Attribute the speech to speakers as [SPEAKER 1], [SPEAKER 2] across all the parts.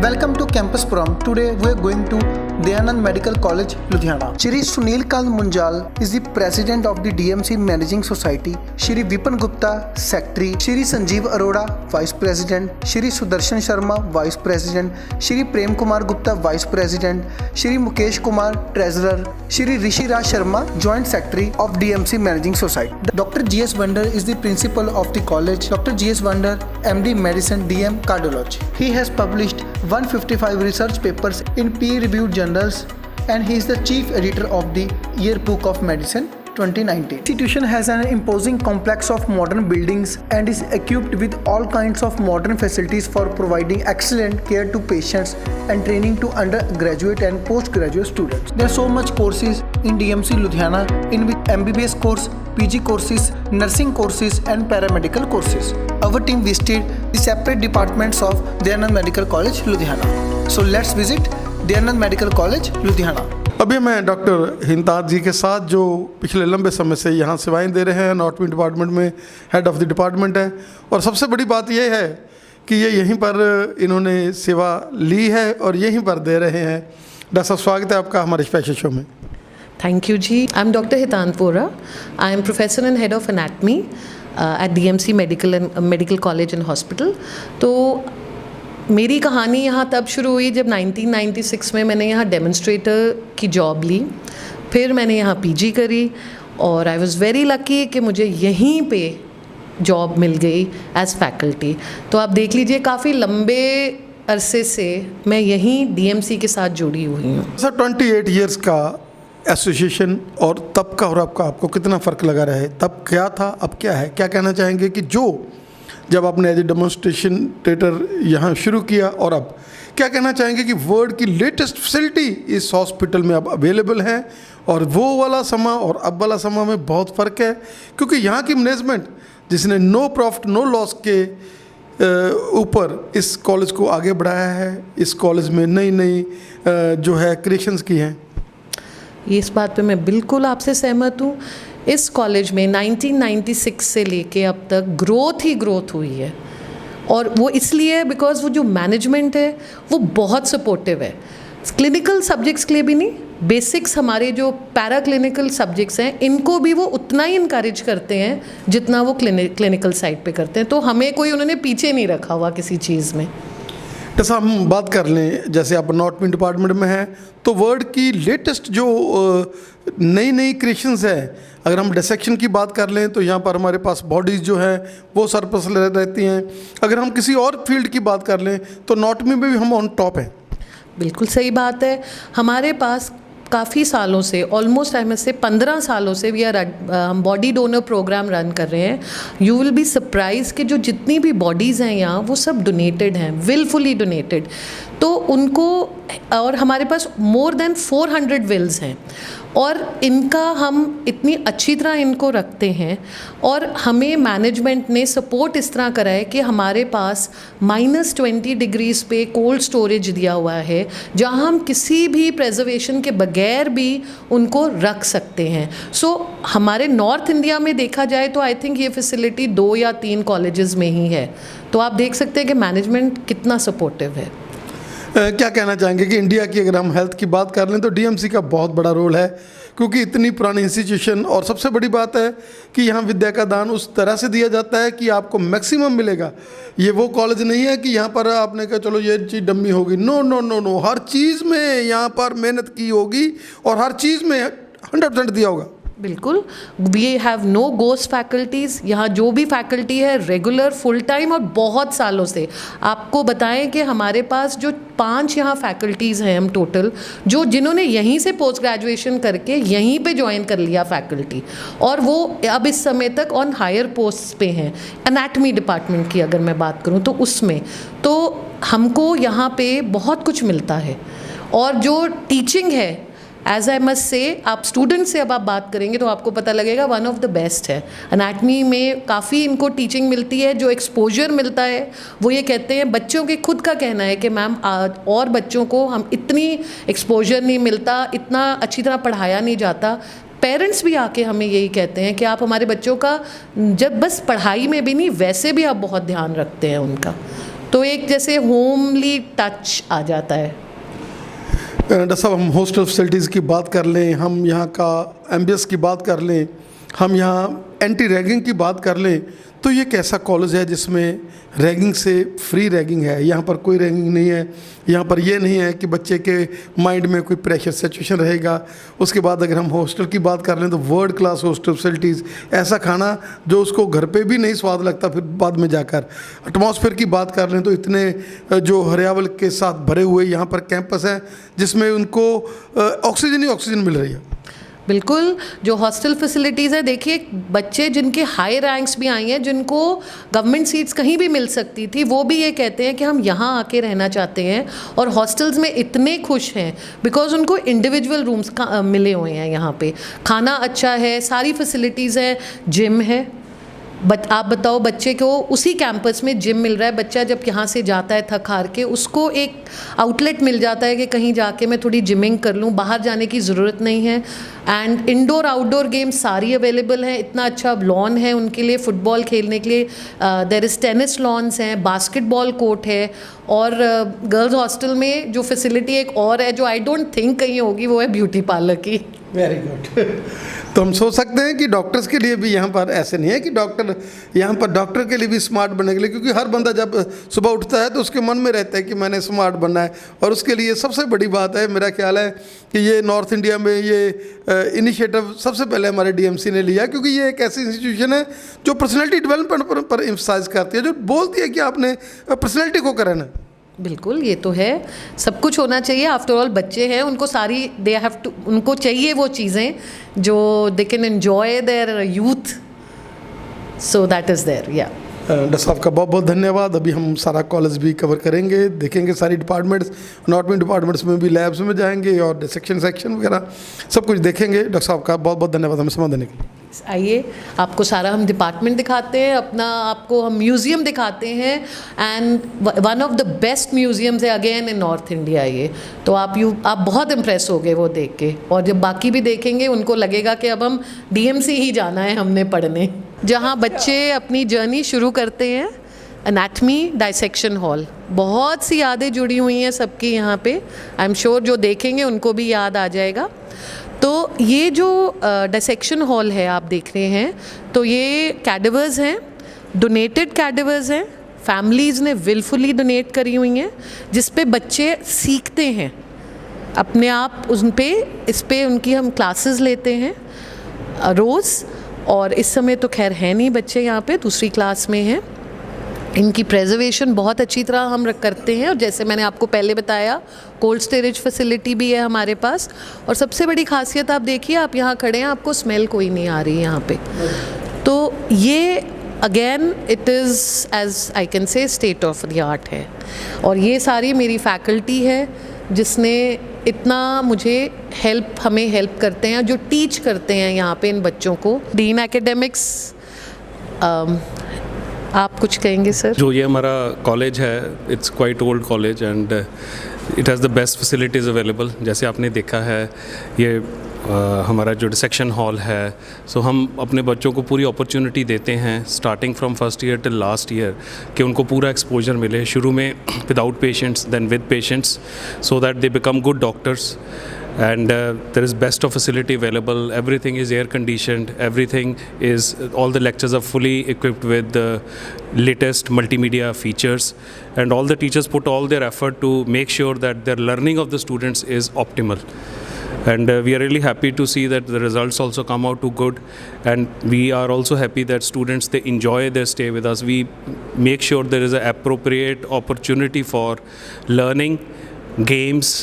[SPEAKER 1] Welcome to Campus Forum. Today we are going to Dayanand Medical College, Ludhiana. Shri Sunil Kant Munjal is the president of the DMC Managing Society. Shri Vipin Gupta, secretary. Shri Sanjeev Arora, vice president. Shri Sudarshan Sharma, vice president. Shri Prem Kumar Gupta, vice president. Shri Mukesh Kumar, treasurer. Shri Rishi Raj Sharma, joint secretary of DMC Managing Society. Dr. G.S. Vander is the principal of the college. Dr. G.S. Vander, MD Medicine, DM Cardiology. He has published 155 research papers in peer-reviewed journals and he is the chief editor of the Yearbook of Medicine 2019. The institution has an imposing complex of modern buildings and is equipped with all kinds of modern facilities for providing excellent care to patients and training to undergraduate and postgraduate students. There are so much courses in DMC Ludhiana in which MBBS course, PG courses, nursing courses and paramedical courses. Our team visited the separate departments of Dayanand Medical College, Ludhiana. So let's visit Dayanand Medical College, Ludhiana.
[SPEAKER 2] अभी मैं doctor हिंताज जी के साथ जो पिछले लंबे समय से यहाँ सेवाएं दे रहे हैं, एनाटॉमी डिपार्टमेंट में हेड ऑफ़ द डिपार्टमेंट है और सबसे बड़ी बात ये है कि ये यहीं पर इन्होंने सेवा ली है और यहीं पर दे रहे हैं। डॉक्टर साहब, स्वागत है आपका हमारे स्पेशल शो में।
[SPEAKER 3] Thank you, Ji. I'm Dr. Hitanj Vora. I am professor and head of anatomy at DMC Medical College and Hospital. तो मेरी कहानी यहाँ तब शुरू हुई जब 1996 में मैंने यहाँ डेमोन्स्ट्रेटर की जॉब ली। फिर मैंने यहाँ पीजी करी और आई वाज़ वेरी लकी कि मुझे यहीं पे जॉब मिल गई एज़ फैकल्टी। तो आप देख लीजिए काफ़ी लंबे अरसे से मैं यहीं डीएमसी के साथ जुड़ी हुई हूँ।
[SPEAKER 2] सर 28 इयर्स का एसोसिएशन और तब का और आपको कितना फ़र्क लगा रहा है? तब क्या था, अब क्या है? क्या कहना चाहेंगे कि जो जब आपने एज ए डेमोन्स्ट्रेटर यहाँ शुरू किया और अब क्या कहना चाहेंगे कि वर्ल्ड की लेटेस्ट फैसिलिटी इस हॉस्पिटल में अब अवेलेबल है और वो वाला समा और अब वाला समा में बहुत फ़र्क है, क्योंकि यहाँ की मैनेजमेंट जिसने नो प्रॉफिट नो लॉस के ऊपर इस कॉलेज को आगे बढ़ाया है, इस कॉलेज में नई नई जो है क्रिएशंस की हैं।
[SPEAKER 3] इस बात पे मैं बिल्कुल आपसे सहमत हूँ। इस कॉलेज में 1996 से लेके अब तक ग्रोथ ही ग्रोथ हुई है और वो इसलिए बिकॉज वो जो मैनेजमेंट है वो बहुत सपोर्टिव है। क्लिनिकल सब्जेक्ट्स के लिए भी नहीं, बेसिक्स हमारे जो पैरा क्लिनिकल सब्जेक्ट्स हैं इनको भी वो उतना ही इनकरेज करते हैं जितना वो क्लिनिकल साइड पे करते हैं। तो हमें कोई उन्होंने पीछे नहीं रखा हुआ किसी चीज़ में।
[SPEAKER 2] जैसा हम बात कर लें, जैसे आप एनाटॉमी डिपार्टमेंट में हैं तो वर्ल्ड की लेटेस्ट जो नई नई क्रिएशंस है, अगर हम डिसेक्शन की बात कर लें तो यहाँ पर हमारे पास बॉडीज़ जो है वो सरप्लस रहती हैं। अगर हम किसी और फील्ड की बात कर लें तो एनाटॉमी में भी हम ऑन टॉप हैं।
[SPEAKER 3] बिल्कुल सही बात है। हमारे पास काफ़ी सालों से, ऑलमोस्ट आई मस्ट से 15 सालों से हम बॉडी डोनर प्रोग्राम रन कर रहे हैं। यू विल बी सरप्राइज कि जो जितनी भी बॉडीज़ हैं यहाँ वो सब डोनेटेड हैं, विलफुली डोनेटेड। तो उनको और हमारे पास मोर देन 400 विल्स हैं और इनका हम इतनी अच्छी तरह इनको रखते हैं और हमें मैनेजमेंट ने सपोर्ट इस तरह करा है कि हमारे पास -20 डिग्रीज़ पे कोल्ड स्टोरेज दिया हुआ है जहां हम किसी भी प्रिजर्वेशन के बगैर भी उनको रख सकते हैं। सो हमारे नॉर्थ इंडिया में देखा जाए तो आई थिंक ये फैसिलिटी 2 या 3 कॉलेजेस में ही है। तो आप देख सकते हैं कि मैनेजमेंट कितना सपोर्टिव है।
[SPEAKER 2] क्या कहना चाहेंगे कि इंडिया की अगर हम हेल्थ की बात कर लें तो डीएमसी का बहुत बड़ा रोल है, क्योंकि इतनी पुरानी इंस्टीट्यूशन और सबसे बड़ी बात है कि यहाँ विद्या का दान उस तरह से दिया जाता है कि आपको मैक्सिमम मिलेगा। ये वो कॉलेज नहीं है कि यहाँ पर आपने कहा चलो ये चीज़ डम्मी होगी। नो नो नो नो, हर चीज़ में यहाँ पर मेहनत की होगी और हर चीज़ में 100% दिया होगा।
[SPEAKER 3] बिल्कुल, we have no ghost faculties. यहाँ जो भी फैकल्टी है रेगुलर, फुल टाइम और बहुत सालों से। आपको बताएं कि हमारे पास जो 5 यहाँ फैकल्टीज़ हैं हम टोटल, जो जिन्होंने यहीं से पोस्ट ग्रेजुएशन करके यहीं पे ज्वाइन कर लिया फैकल्टी और वो अब इस समय तक ऑन हायर पोस्ट पे हैं। एनाटॉमी डिपार्टमेंट की अगर मैं बात करूँ तो उसमें तो हमको यहाँ पे बहुत कुछ मिलता है और जो टीचिंग है एज आई मस्ट से, आप स्टूडेंट से अब आप बात करेंगे तो आपको पता लगेगा वन ऑफ द बेस्ट है। एनाटॉमी में काफ़ी इनको टीचिंग मिलती है, जो एक्सपोजर मिलता है वो ये कहते हैं, बच्चों के खुद का कहना है कि मैम और बच्चों को हम इतनी एक्सपोजर नहीं मिलता, इतना अच्छी तरह पढ़ाया नहीं जाता। पेरेंट्स भी आके हमें यही कहते हैं कि आप हमारे बच्चों का जब बस पढ़ाई में भी नहीं वैसे भी आप बहुत ध्यान रखते हैं उनका। तो एक जैसे होमली टच आ जाता है।
[SPEAKER 2] डॉक्टर साहब, हम हॉस्टल फैसिलिटीज़ की बात कर लें, हम यहाँ का एमबीएस की बात कर लें, हम यहाँ एंटी रैगिंग की बात कर लें, तो ये कैसा कॉलेज है जिसमें रैगिंग से फ्री रैगिंग है? यहाँ पर कोई रैगिंग नहीं है, यहाँ पर ये नहीं है कि बच्चे के माइंड में कोई प्रेशर सिचुएशन रहेगा। उसके बाद अगर हम हॉस्टल की बात कर लें तो वर्ल्ड क्लास हॉस्टल फैसिलिटीज़, ऐसा खाना जो उसको घर पे भी नहीं स्वाद लगता फिर बाद में जाकर। एटमॉस्फेयर की बात कर लें तो इतने जो हरियावल के साथ भरे हुए यहाँ पर कैंपस हैं जिसमें उनको ऑक्सीजन ही ऑक्सीजन मिल रही है।
[SPEAKER 3] बिल्कुल, जो हॉस्टल फैसिलिटीज़ है, देखिए बच्चे जिनके हाई रैंक्स भी आई हैं, जिनको गवर्नमेंट सीट्स कहीं भी मिल सकती थी, वो भी ये कहते हैं कि हम यहाँ आके रहना चाहते हैं और हॉस्टल्स में इतने खुश हैं बिकॉज उनको इंडिविजुअल रूम्स मिले हुए हैं। यहाँ पे खाना अच्छा है, सारी फैसिलिटीज़ है, जिम है। आप बताओ, बच्चे को उसी कैंपस में जिम मिल रहा है। बच्चा जब यहाँ से जाता है थक हार के, उसको एक आउटलेट मिल जाता है कि कहीं जाके मैं थोड़ी जिमिंग कर लूँ, बाहर जाने की ज़रूरत नहीं है। एंड इंडोर आउटडोर गेम्स सारी अवेलेबल हैं, इतना अच्छा लॉन है उनके लिए फुटबॉल खेलने के लिए। देयर इज़ टेनिस लॉन्स हैं, बास्केटबॉल कोर्ट है। और गर्ल्स हॉस्टल में जो फैसिलिटी एक और है जो आई डोंट थिंक कहीं होगी, वो है ब्यूटी पार्लर की।
[SPEAKER 2] Very good. तो हम सोच सकते हैं कि डॉक्टर्स के लिए भी यहाँ पर ऐसे नहीं है कि डॉक्टर यहाँ पर डॉक्टर के लिए भी स्मार्ट बनने के लिए, क्योंकि हर बंदा जब सुबह उठता है तो उसके मन में रहता है कि मैंने स्मार्ट बनना है। और उसके लिए सबसे बड़ी बात है, मेरा ख्याल है कि ये नॉर्थ इंडिया में ये इनिशिएटिव सबसे पहले हमारे डीएमसी ने लिया, क्योंकि ये एक ऐसी इंस्टीट्यूशन है जो पर्सनैलिटी डेवलपमेंट पर एम्फसाइज करती है, जो बोलती है कि आपने पर्सनैलिटी को करना है।
[SPEAKER 3] बिल्कुल, ये तो है, सब कुछ होना चाहिए। आफ्टर ऑल बच्चे हैं, उनको सारी दे हैव टू, उनको चाहिए वो चीज़ें जो they can enjoy their youth, so that is there. या
[SPEAKER 2] डॉक्टर साहब का बहुत बहुत धन्यवाद। अभी हम सारा कॉलेज भी कवर करेंगे, देखेंगे सारी डिपार्टमेंट्स, अनाटॉमी डिपार्टमेंट्स में भी लैब्स में जाएंगे और डिसेक्शन सेक्शन वगैरह सब कुछ देखेंगे। डॉक्टर साहब का बहुत बहुत धन्यवाद हमें समय देने के लिए।
[SPEAKER 3] आइए, आपको सारा हम डिपार्टमेंट दिखाते हैं, अपना आपको हम म्यूज़ियम दिखाते हैं। And one of the best museums है अगेन इन नॉर्थ इंडिया ये। तो आप बहुत इम्प्रेस हो गए वो देख के, और जब बाकी भी देखेंगे उनको लगेगा कि अब हम डीएमसी ही जाना है हमने पढ़ने। जहाँ बच्चे अपनी जर्नी शुरू करते हैं, एनाटमी डाइसेक्शन हॉल, बहुत सी यादें जुड़ी हुई हैं सबकी यहाँ पे। आई एम श्योर जो देखेंगे उनको भी याद आ जाएगा। तो ये जो डाइसेक्शन हॉल है आप देख रहे हैं, तो ये कैडेवर्स हैं, डोनेटेड कैडेवर्स हैं, फैमिलीज़ ने विलफुली डोनेट करी हुई हैं, जिस पे बच्चे सीखते हैं अपने आप। इस पे उनकी हम क्लासेस लेते हैं रोज़। और इस समय तो खैर है नहीं बच्चे यहाँ पे, दूसरी क्लास में हैं। इनकी प्रेजर्वेशन बहुत अच्छी तरह हम करते हैं, और जैसे मैंने आपको पहले बताया, कोल्ड स्टोरेज फैसिलिटी भी है हमारे पास। और सबसे बड़ी खासियत आप देखिए, आप यहाँ खड़े हैं, आपको स्मेल कोई नहीं आ रही है यहाँ पे। तो ये again it is as I can say state of the art है। और ये सारी मेरी फैकल्टी है जिसने इतना मुझे हमें हेल्प करते हैं, जो टीच करते हैं यहाँ पे इन बच्चों को। डीन एकेडमिक्स, आप कुछ कहेंगे सर?
[SPEAKER 4] जो ये हमारा कॉलेज है, it's quite old college and it has the best facilities available. जैसे आपने देखा है, ये हमारा जो डिसेक्शन हॉल है, सो हम अपने बच्चों को पूरी अपॉर्चुनिटी देते हैं starting from first year till last year, कि उनको पूरा एक्सपोजर मिले, शुरू में without patients, then with patients, so that they become good doctors. And there is best of facility available, everything is air conditioned, all the lectures are fully equipped with the latest multimedia features, and all the teachers put all their effort to make sure that their learning of the students is optimal. And we are really happy to see that the results also come out too good, and we are also happy that students, they enjoy their stay with us. We make sure there is an appropriate opportunity for learning, games,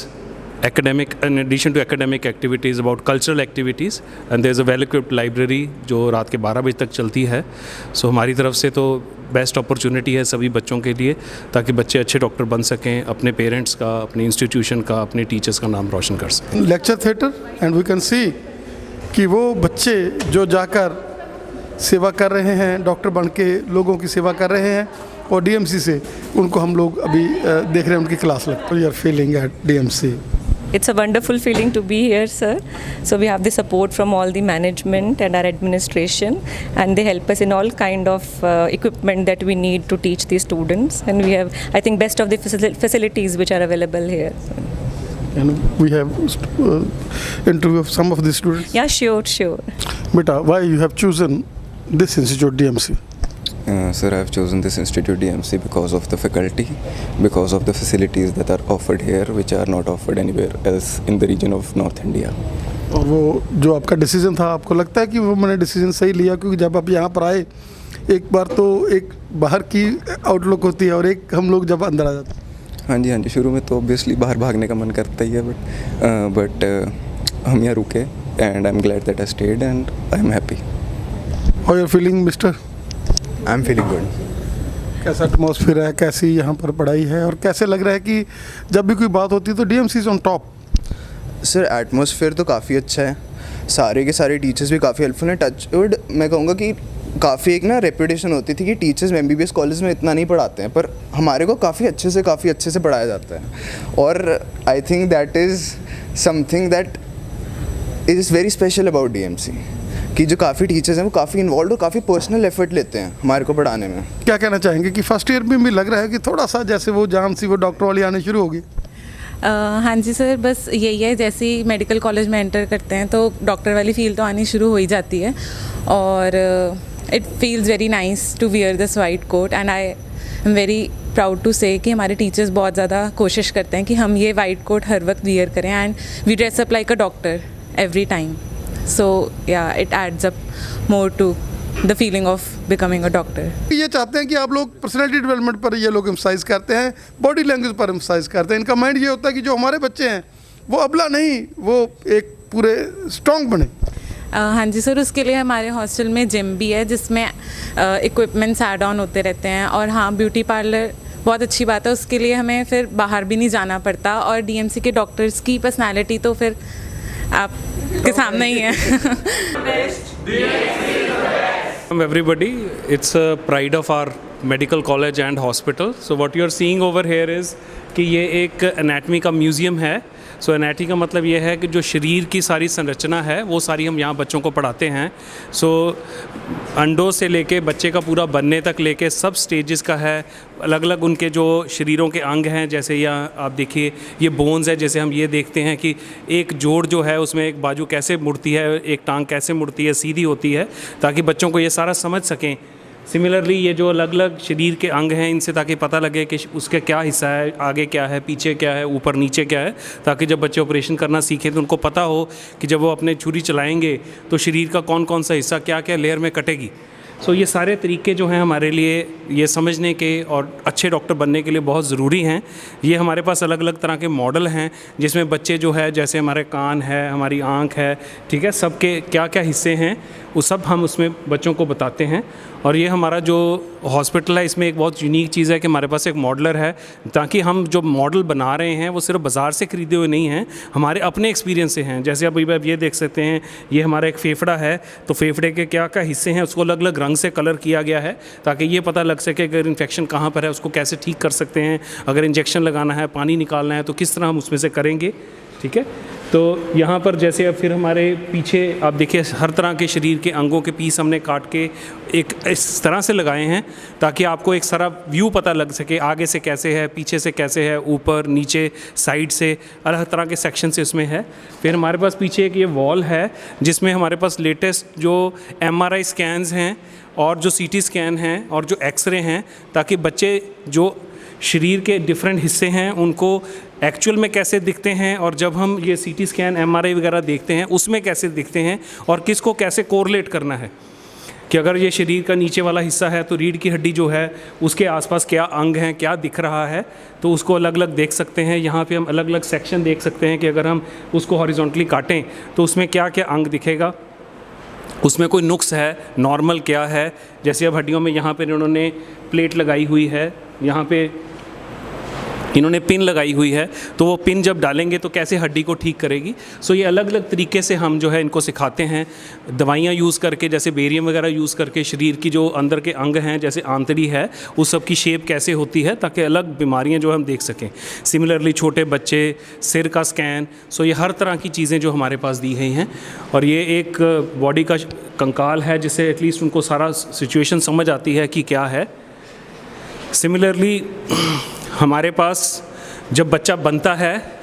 [SPEAKER 4] academic, in addition to academic activities, about cultural activities, and there is a well equipped library जो रात के 12 बजे तक चलती है। सो हमारी तरफ से तो बेस्ट अपॉर्चुनिटी है सभी बच्चों के लिए, ताकि बच्चे अच्छे डॉक्टर बन सकें, अपने पेरेंट्स का, अपने इंस्टीट्यूशन का, अपने टीचर्स का नाम रोशन कर सकें।
[SPEAKER 2] Lecture theatre, and we can see कि वो बच्चे जो जाकर सेवा कर रहे हैं, डॉक्टर बन के लोगों की सेवा कर रहे हैं, और डीएमसी से उनको हम लोग अभी देख रहे हैं उनकी क्लास लगती है। We are feeling at DMC
[SPEAKER 5] it's a wonderful feeling to be here, sir. So we have the support from all the management and our administration, and they help us in all kind of equipment that we need to teach the students. And we have, I think, best of the facilities which are available here.
[SPEAKER 2] And we have interview of some of the students.
[SPEAKER 5] Yeah, sure.
[SPEAKER 2] Beta, why you have chosen this institute, DMC?
[SPEAKER 6] Sir, I have chosen this institute DMC because of the faculty, because of the facilities that are offered here, which are not offered anywhere else in the region of North India.
[SPEAKER 2] और वो जो आपका decision था, आपको लगता है कि वो मैंने डिसीजन सही लिया? क्योंकि जब आप यहाँ पर आए, एक बार तो एक बाहर की आउटलुक होती है और एक हम लोग जब अंदर आ जाते हैं।
[SPEAKER 6] हाँ जी, शुरू में तो ऑब्वियसली बाहर भागने का मन करता ही है, बट हम यहाँ रुके and I am glad that I stayed and I am happy.
[SPEAKER 2] How you are feeling mister?
[SPEAKER 6] I am feeling good.
[SPEAKER 2] कैसा एटमॉस्फेयर है, कैसी यहाँ पर पढ़ाई है, और कैसे लग रहा है कि जब भी कोई बात होती है तो DMC is on top?
[SPEAKER 7] Sir, atmosphere तो काफ़ी अच्छा है, सारे के सारे टीचर्स भी काफ़ी हेल्पफुल हैं। टचवुड मैं कहूँगा कि काफ़ी एक ना रेपुटेशन होती थी कि टीचर्स MBBS कॉलेज में इतना नहीं पढ़ाते हैं, पर हमारे को काफ़ी अच्छे से पढ़ाया जाता है। और I think that is something that is very special about DMC, कि जो काफ़ी टीचर्स हैं वो काफ़ी इन्वॉल्व और काफ़ी पर्सनल एफर्ट लेते हैं हमारे को पढ़ाने में।
[SPEAKER 2] क्या कहना चाहेंगे कि फर्स्ट ईयर में भी लग रहा है कि थोड़ा सा जैसे वो जान सी वो डॉक्टर वाली आने शुरू होगी?
[SPEAKER 8] हाँ जी सर, बस यही है, जैसे ही मेडिकल कॉलेज में एंटर करते हैं तो डॉक्टर वाली फील तो आनी शुरू हो ही जाती है। और it feels very nice to wear this white coat, and I am very proud to say कि हमारे टीचर्स बहुत ज़्यादा कोशिश करते हैं कि हम ये वाइट कोट हर वक्त वियर करें, and we dress up like a doctor every time. So yeah, it adds up more to the feeling of becoming a doctor.
[SPEAKER 2] ये चाहते हैं कि आप लोग पर्सनैलिटी डेवलपमेंट पर ये लोग एम्फसाइज करते हैं, बॉडी लैंग्वेज पर एम्फसाइज करते हैं। इनका माइंड ये होता है कि जो हमारे बच्चे हैं वो अबला नहीं, वो एक पूरे स्ट्रॉन्ग बने।
[SPEAKER 8] हाँ जी सर, उसके लिए हमारे हॉस्टल में जिम भी है जिसमें इक्विपमेंट्स ऐड ऑन होते रहते हैं। और हाँ, ब्यूटी पार्लर बहुत अच्छी बात है, उसके लिए हमें फिर बाहर भी नहीं जाना पड़ता। और DMC के डॉक्टर्स की पर्सनैलिटी तो फिर आपके सामने ही है।
[SPEAKER 4] Everybody, it's a pride of our medical college and hospital. So what you are seeing over here is कि ये एक एनाटमी का म्यूज़ियम है। सो एनाटमी का मतलब ये है कि जो शरीर की सारी संरचना है वो सारी हम यहाँ बच्चों को पढ़ाते हैं। सो अंडों से लेके बच्चे का पूरा बनने तक लेके सब स्टेजेस का है, अलग अलग उनके जो शरीरों के अंग हैं। जैसे यहाँ आप देखिए, ये बोन्स है, जैसे हम ये देखते हैं कि एक जोड़ जो है उसमें एक बाजू कैसे मुड़ती है, एक टांग कैसे मुड़ती है, सीधी होती है, ताकि बच्चों को ये सारा समझ सकें। सिमिलरली ये जो अलग अलग शरीर के अंग हैं, इनसे ताकि पता लगे कि उसके क्या हिस्सा है, आगे क्या है, पीछे क्या है, ऊपर नीचे क्या है, ताकि जब बच्चे ऑपरेशन करना सीखें तो उनको पता हो कि जब वो अपने छुरी चलाएंगे तो शरीर का कौन कौन सा हिस्सा क्या क्या लेयर में कटेगी। सो ये सारे तरीके जो हैं हमारे लिए ये समझने के और अच्छे डॉक्टर बनने के लिए बहुत ज़रूरी हैं। ये हमारे पास अलग अलग तरह के मॉडल हैं जिसमें बच्चे जो है, जैसे हमारे कान है, हमारी आँख है, ठीक है, सबके क्या क्या हिस्से हैं वो सब हम उसमें बच्चों को बताते हैं। और ये हमारा जो हॉस्पिटल है, इसमें एक बहुत यूनिक चीज़ है कि हमारे पास एक मॉडलर है, ताकि हम जो मॉडल बना रहे हैं वो सिर्फ बाज़ार से ख़रीदे हुए नहीं हैं, हमारे अपने एक्सपीरियंस से हैं। जैसे अभी आप ये देख सकते हैं, ये हमारा एक फेफड़ा है, तो फेफड़े के क्या क्या हिस्से हैं उसको अलग अलग रंग से कलर किया गया है, ताकि ये पता लग सके अगर इन्फेक्शन कहाँ पर है उसको कैसे ठीक कर सकते हैं, अगर इंजेक्शन लगाना है, पानी निकालना है तो किस तरह हम उसमें से करेंगे, ठीक है। तो यहाँ पर जैसे अब फिर हमारे पीछे आप देखिए, हर तरह के शरीर के अंगों के पीस हमने काट के एक इस तरह से लगाए हैं ताकि आपको एक सारा व्यू पता लग सके, आगे से कैसे है, पीछे से कैसे है, ऊपर नीचे साइड से, अलग तरह के सेक्शन से इसमें है। फिर हमारे पास पीछे एक ये वॉल है जिसमें हमारे पास लेटेस्ट जो MRI स्कैन्स हैं और जो CT स्कैन हैं और जो एक्सरे हैं, ताकि बच्चे जो शरीर के डिफरेंट हिस्से हैं उनको एक्चुअल में कैसे दिखते हैं, और जब हम ये CT स्कैन MRI वगैरह देखते हैं उसमें कैसे दिखते हैं, और किसको कैसे कोरिलेट करना है कि अगर ये शरीर का नीचे वाला हिस्सा है तो रीढ़ की हड्डी जो है उसके आसपास क्या अंग हैं, क्या दिख रहा है, तो उसको अलग अलग देख सकते हैं। यहाँ पे हम अलग अलग सेक्शन देख सकते हैं कि अगर हम उसको हॉरिजॉन्टली काटें तो उसमें क्या क्या अंग दिखेगा, उसमें कोई नुक्स है, नॉर्मल क्या है। जैसे अब हड्डियों में यहाँ पे उन्होंने प्लेट लगाई हुई है, यहाँ पे इन्होंने पिन लगाई हुई है, तो वो पिन जब डालेंगे तो कैसे हड्डी को ठीक करेगी। सो ये अलग अलग तरीके से हम जो है इनको सिखाते हैं, दवाइयाँ यूज़ करके, जैसे बेरियम वगैरह यूज़ करके शरीर की जो अंदर के अंग हैं, जैसे आंतड़ी है, उस सब की शेप कैसे होती है, ताकि अलग बीमारियाँ जो हम देख सकें। सिमिलरली छोटे बच्चे, सिर का स्कैन, सो ये हर तरह की चीज़ें जो हमारे पास दी गई हैं। और ये एक बॉडी का कंकाल है जिससे एटलीस्ट उनको सारा सिचुएशन समझ आती है कि क्या है। सिमिलरली हमारे पास जब बच्चा बनता है,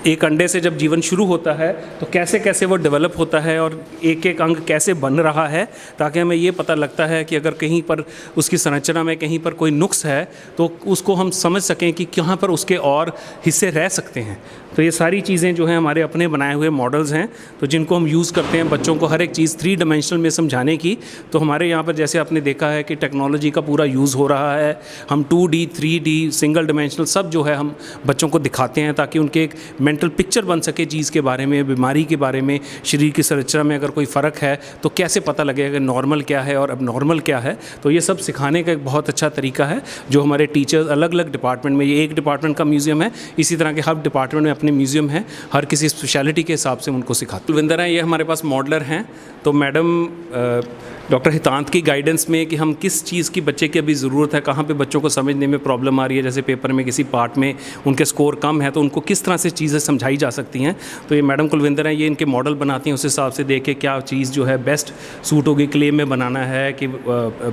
[SPEAKER 4] एक अंडे से जब जीवन शुरू होता है, तो कैसे कैसे वो डेवलप होता है और एक एक अंग कैसे बन रहा है, ताकि हमें ये पता लगता है कि अगर कहीं पर उसकी संरचना में कहीं पर कोई नुक्स है तो उसको हम समझ सकें कि कहाँ पर उसके और हिस्से रह सकते हैं। तो ये सारी चीज़ें जो हैं हमारे अपने बनाए हुए मॉडल्स हैं, तो जिनको हम यूज़ करते हैं बच्चों को हर एक चीज़ 3 डायमेंशनल में समझाने की। तो हमारे यहाँ पर जैसे आपने देखा है कि टेक्नोलॉजी का पूरा यूज़ हो रहा है, हम 2D 3D सिंगल डायमेंशनल सब जो है हम बच्चों को दिखाते हैं, ताकि उनके एक मेंटल पिक्चर बन सके चीज़ के बारे में, बीमारी के बारे में, शरीर की संरचना में अगर कोई फ़र्क है तो कैसे पता लगेगा कि नॉर्मल क्या है और अब नॉर्मल क्या है। तो ये सब सिखाने का एक बहुत अच्छा तरीका है जो हमारे टीचर्स अलग अलग डिपार्टमेंट में, ये एक डिपार्टमेंट का म्यूज़ियम है, इसी तरह के हर डिपार्टमेंट में अपने म्यूज़ियम है, हर किसी स्पेशलिटी के हिसाब से उनको सिखाते। कुलविंदर हैं, ये हमारे पास मॉडलर हैं। तो मैडम डॉक्टर हितांत की गाइडेंस में कि हम किस चीज़ की बच्चे की अभी ज़रूरत है, कहाँ पे बच्चों को समझने में प्रॉब्लम आ रही है, जैसे पेपर में किसी पार्ट में उनके स्कोर कम है तो उनको किस तरह से चीज़ें समझाई जा सकती हैं। तो ये मैडम कुलविंदर हैं, ये इनके मॉडल बनाती हैं, उस हिसाब से देख के क्या चीज़ जो है बेस्ट सूट होगी, क्ले में बनाना है कि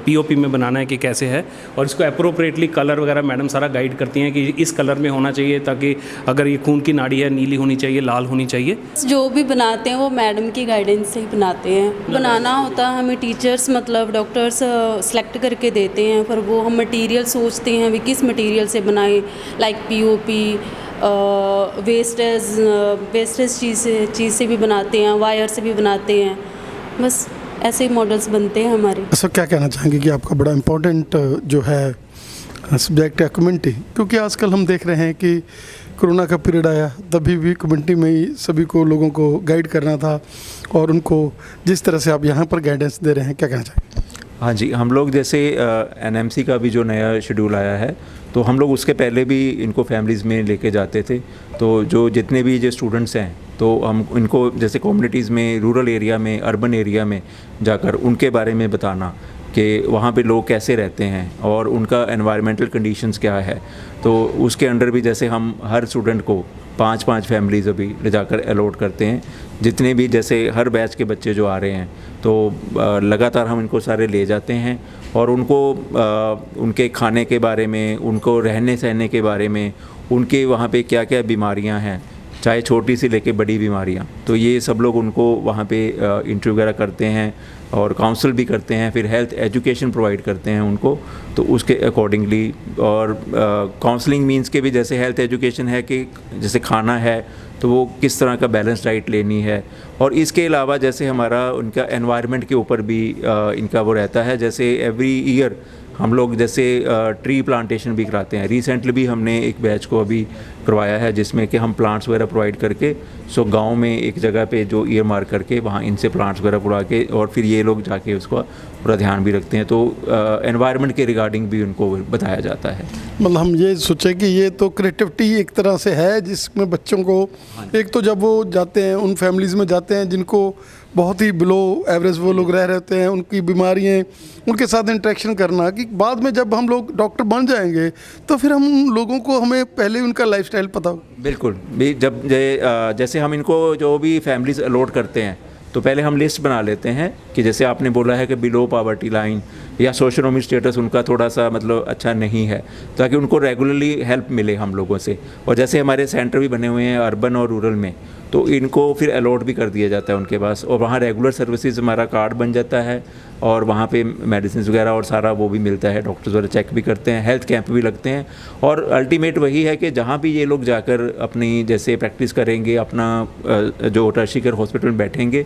[SPEAKER 4] POP में बनाना है कि कैसे है, और इसको अप्रोप्रिएटली कलर वगैरह मैडम सारा गाइड करती हैं कि इस कलर में होना चाहिए, ताकि अगर ये खून की नाड़ी है नीली होनी चाहिए, लाल होनी चाहिए।
[SPEAKER 9] जो भी बनाते हैं वो मैडम की गाइडेंस से ही बनाते हैं। बनाना होता है हमें टीचर्स मतलब डॉक्टर्स सेलेक्ट करके देते हैं, पर वो हम मटेरियल सोचते हैं भी किस मटेरियल से बनाएं, लाइक POP, वेस्टेज चीज़ से भी बनाते हैं, वायर से भी बनाते हैं, बस ऐसे ही मॉडल्स बनते हैं हमारे।
[SPEAKER 2] सर क्या कहना चाहेंगे कि आपका बड़ा इम्पोर्टेंट जो है सब्जेक्ट है कम्युनिटी, क्योंकि आजकल हम देख रहे हैं कि कोरोना का पीरियड आया तभी भी कम्युनिटी में ही सभी को लोगों को गाइड करना था, और उनको जिस तरह से आप यहाँ पर गाइडेंस दे रहे हैं, क्या कहना चाहेंगे?
[SPEAKER 10] हाँ जी, हम लोग जैसे NMC का भी जो नया शेड्यूल आया है, तो हम लोग उसके पहले भी इनको फैमिलीज़ में लेके जाते थे। तो जो जितने भी जो स्टूडेंट्स हैं, तो हम इनको जैसे कम्युनिटीज़ में, रूरल एरिया में, अर्बन एरिया में जाकर उनके बारे में बताना कि वहाँ पे लोग कैसे रहते हैं और उनका एनवायरमेंटल कंडीशंस क्या है। तो उसके अंडर भी जैसे हम हर स्टूडेंट को 5-5 फैमिलीज़ अभी ले जाकर अलॉट करते हैं, जितने भी जैसे हर बैच के बच्चे जो आ रहे हैं, तो लगातार हम इनको सारे ले जाते हैं और उनको उनके खाने के बारे में, उनको रहने सहने के बारे में, उनके वहाँ पे क्या क्या बीमारियाँ हैं, चाहे छोटी सी लेके बड़ी बीमारियाँ, तो ये सब लोग उनको वहाँ पे इंटरव्यू वगैरह करते हैं और काउंसल भी करते हैं, फिर हेल्थ एजुकेशन प्रोवाइड करते हैं उनको, तो उसके अकॉर्डिंगली। और काउंसलिंग मींस के भी जैसे हेल्थ एजुकेशन है कि जैसे खाना है तो वो किस तरह का बैलेंस डाइट लेनी है, और इसके अलावा जैसे हमारा उनका एनवायरनमेंट के ऊपर भी इनका वो रहता है। जैसे एवरी ईयर हम लोग जैसे ट्री प्लांटेशन भी कराते हैं। रिसेंटली भी हमने एक बैच को अभी करवाया है जिसमें कि हम प्लांट्स वगैरह प्रोवाइड करके गांव में एक जगह पे जो ईयर मार्क करके वहाँ इनसे प्लांट्स वगैरह पुरा के, और फिर ये लोग जाके उसका पूरा ध्यान भी रखते हैं। तो एनवायरनमेंट के रिगार्डिंग भी उनको बताया जाता है।
[SPEAKER 2] मतलब हम ये सोचें कि ये तो क्रिएटिविटी एक तरह से है जिसमें बच्चों को, एक तो जब वो जाते हैं उन फैमिलीज़ में जाते हैं जिनको बहुत ही बिलो एवरेज वो लोग रह रहते हैं, उनकी बीमारियाँ, उनके साथ इंटरेक्शन करना, कि बाद में जब हम लोग डॉक्टर बन जाएंगे तो फिर हम लोगों को, हमें पहले उनका लाइफस्टाइल पता हो।
[SPEAKER 10] बिल्कुल भी, जब जैसे हम इनको जो भी फैमिलीज अलॉट करते हैं तो पहले हम लिस्ट बना लेते हैं कि जैसे आपने बोला है कि बिलो पॉवर्टी लाइन या सोशोइकोनॉमिक स्टेटस उनका थोड़ा सा मतलब अच्छा नहीं है, ताकि उनको रेगुलरली हेल्प मिले हम लोगों से। और जैसे हमारे सेंटर भी बने हुए हैं अर्बन और रूरल में, तो इनको फिर अलॉट भी कर दिया जाता है उनके पास, और वहाँ रेगुलर सर्विसेज हमारा कार्ड बन जाता है और वहाँ पे मेडिसिन वगैरह और सारा वो भी मिलता है, डॉक्टर्स वगैरह चेक भी करते हैं, हेल्थ कैंप भी लगते हैं। और अल्टीमेट वही है कि जहाँ भी ये लोग जाकर अपनी जैसे प्रैक्टिस करेंगे, अपना जो टर्शियर हॉस्पिटल में बैठेंगे,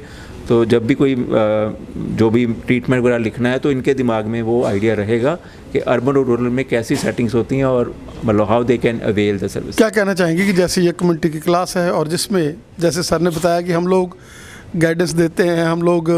[SPEAKER 10] तो जब भी कोई जो भी ट्रीटमेंट वगैरह लिखना है तो इनके दिमाग में वो आइडिया रहेगा कि अर्बन और रूरल में कैसी सेटिंग्स होती हैं और मतलब how they can avail the service.
[SPEAKER 2] क्या कहना चाहेंगे कि जैसे ये कम्युनिटी की क्लास है और जिसमें जैसे सर ने बताया कि हम लोग गाइडेंस देते हैं, हम लोग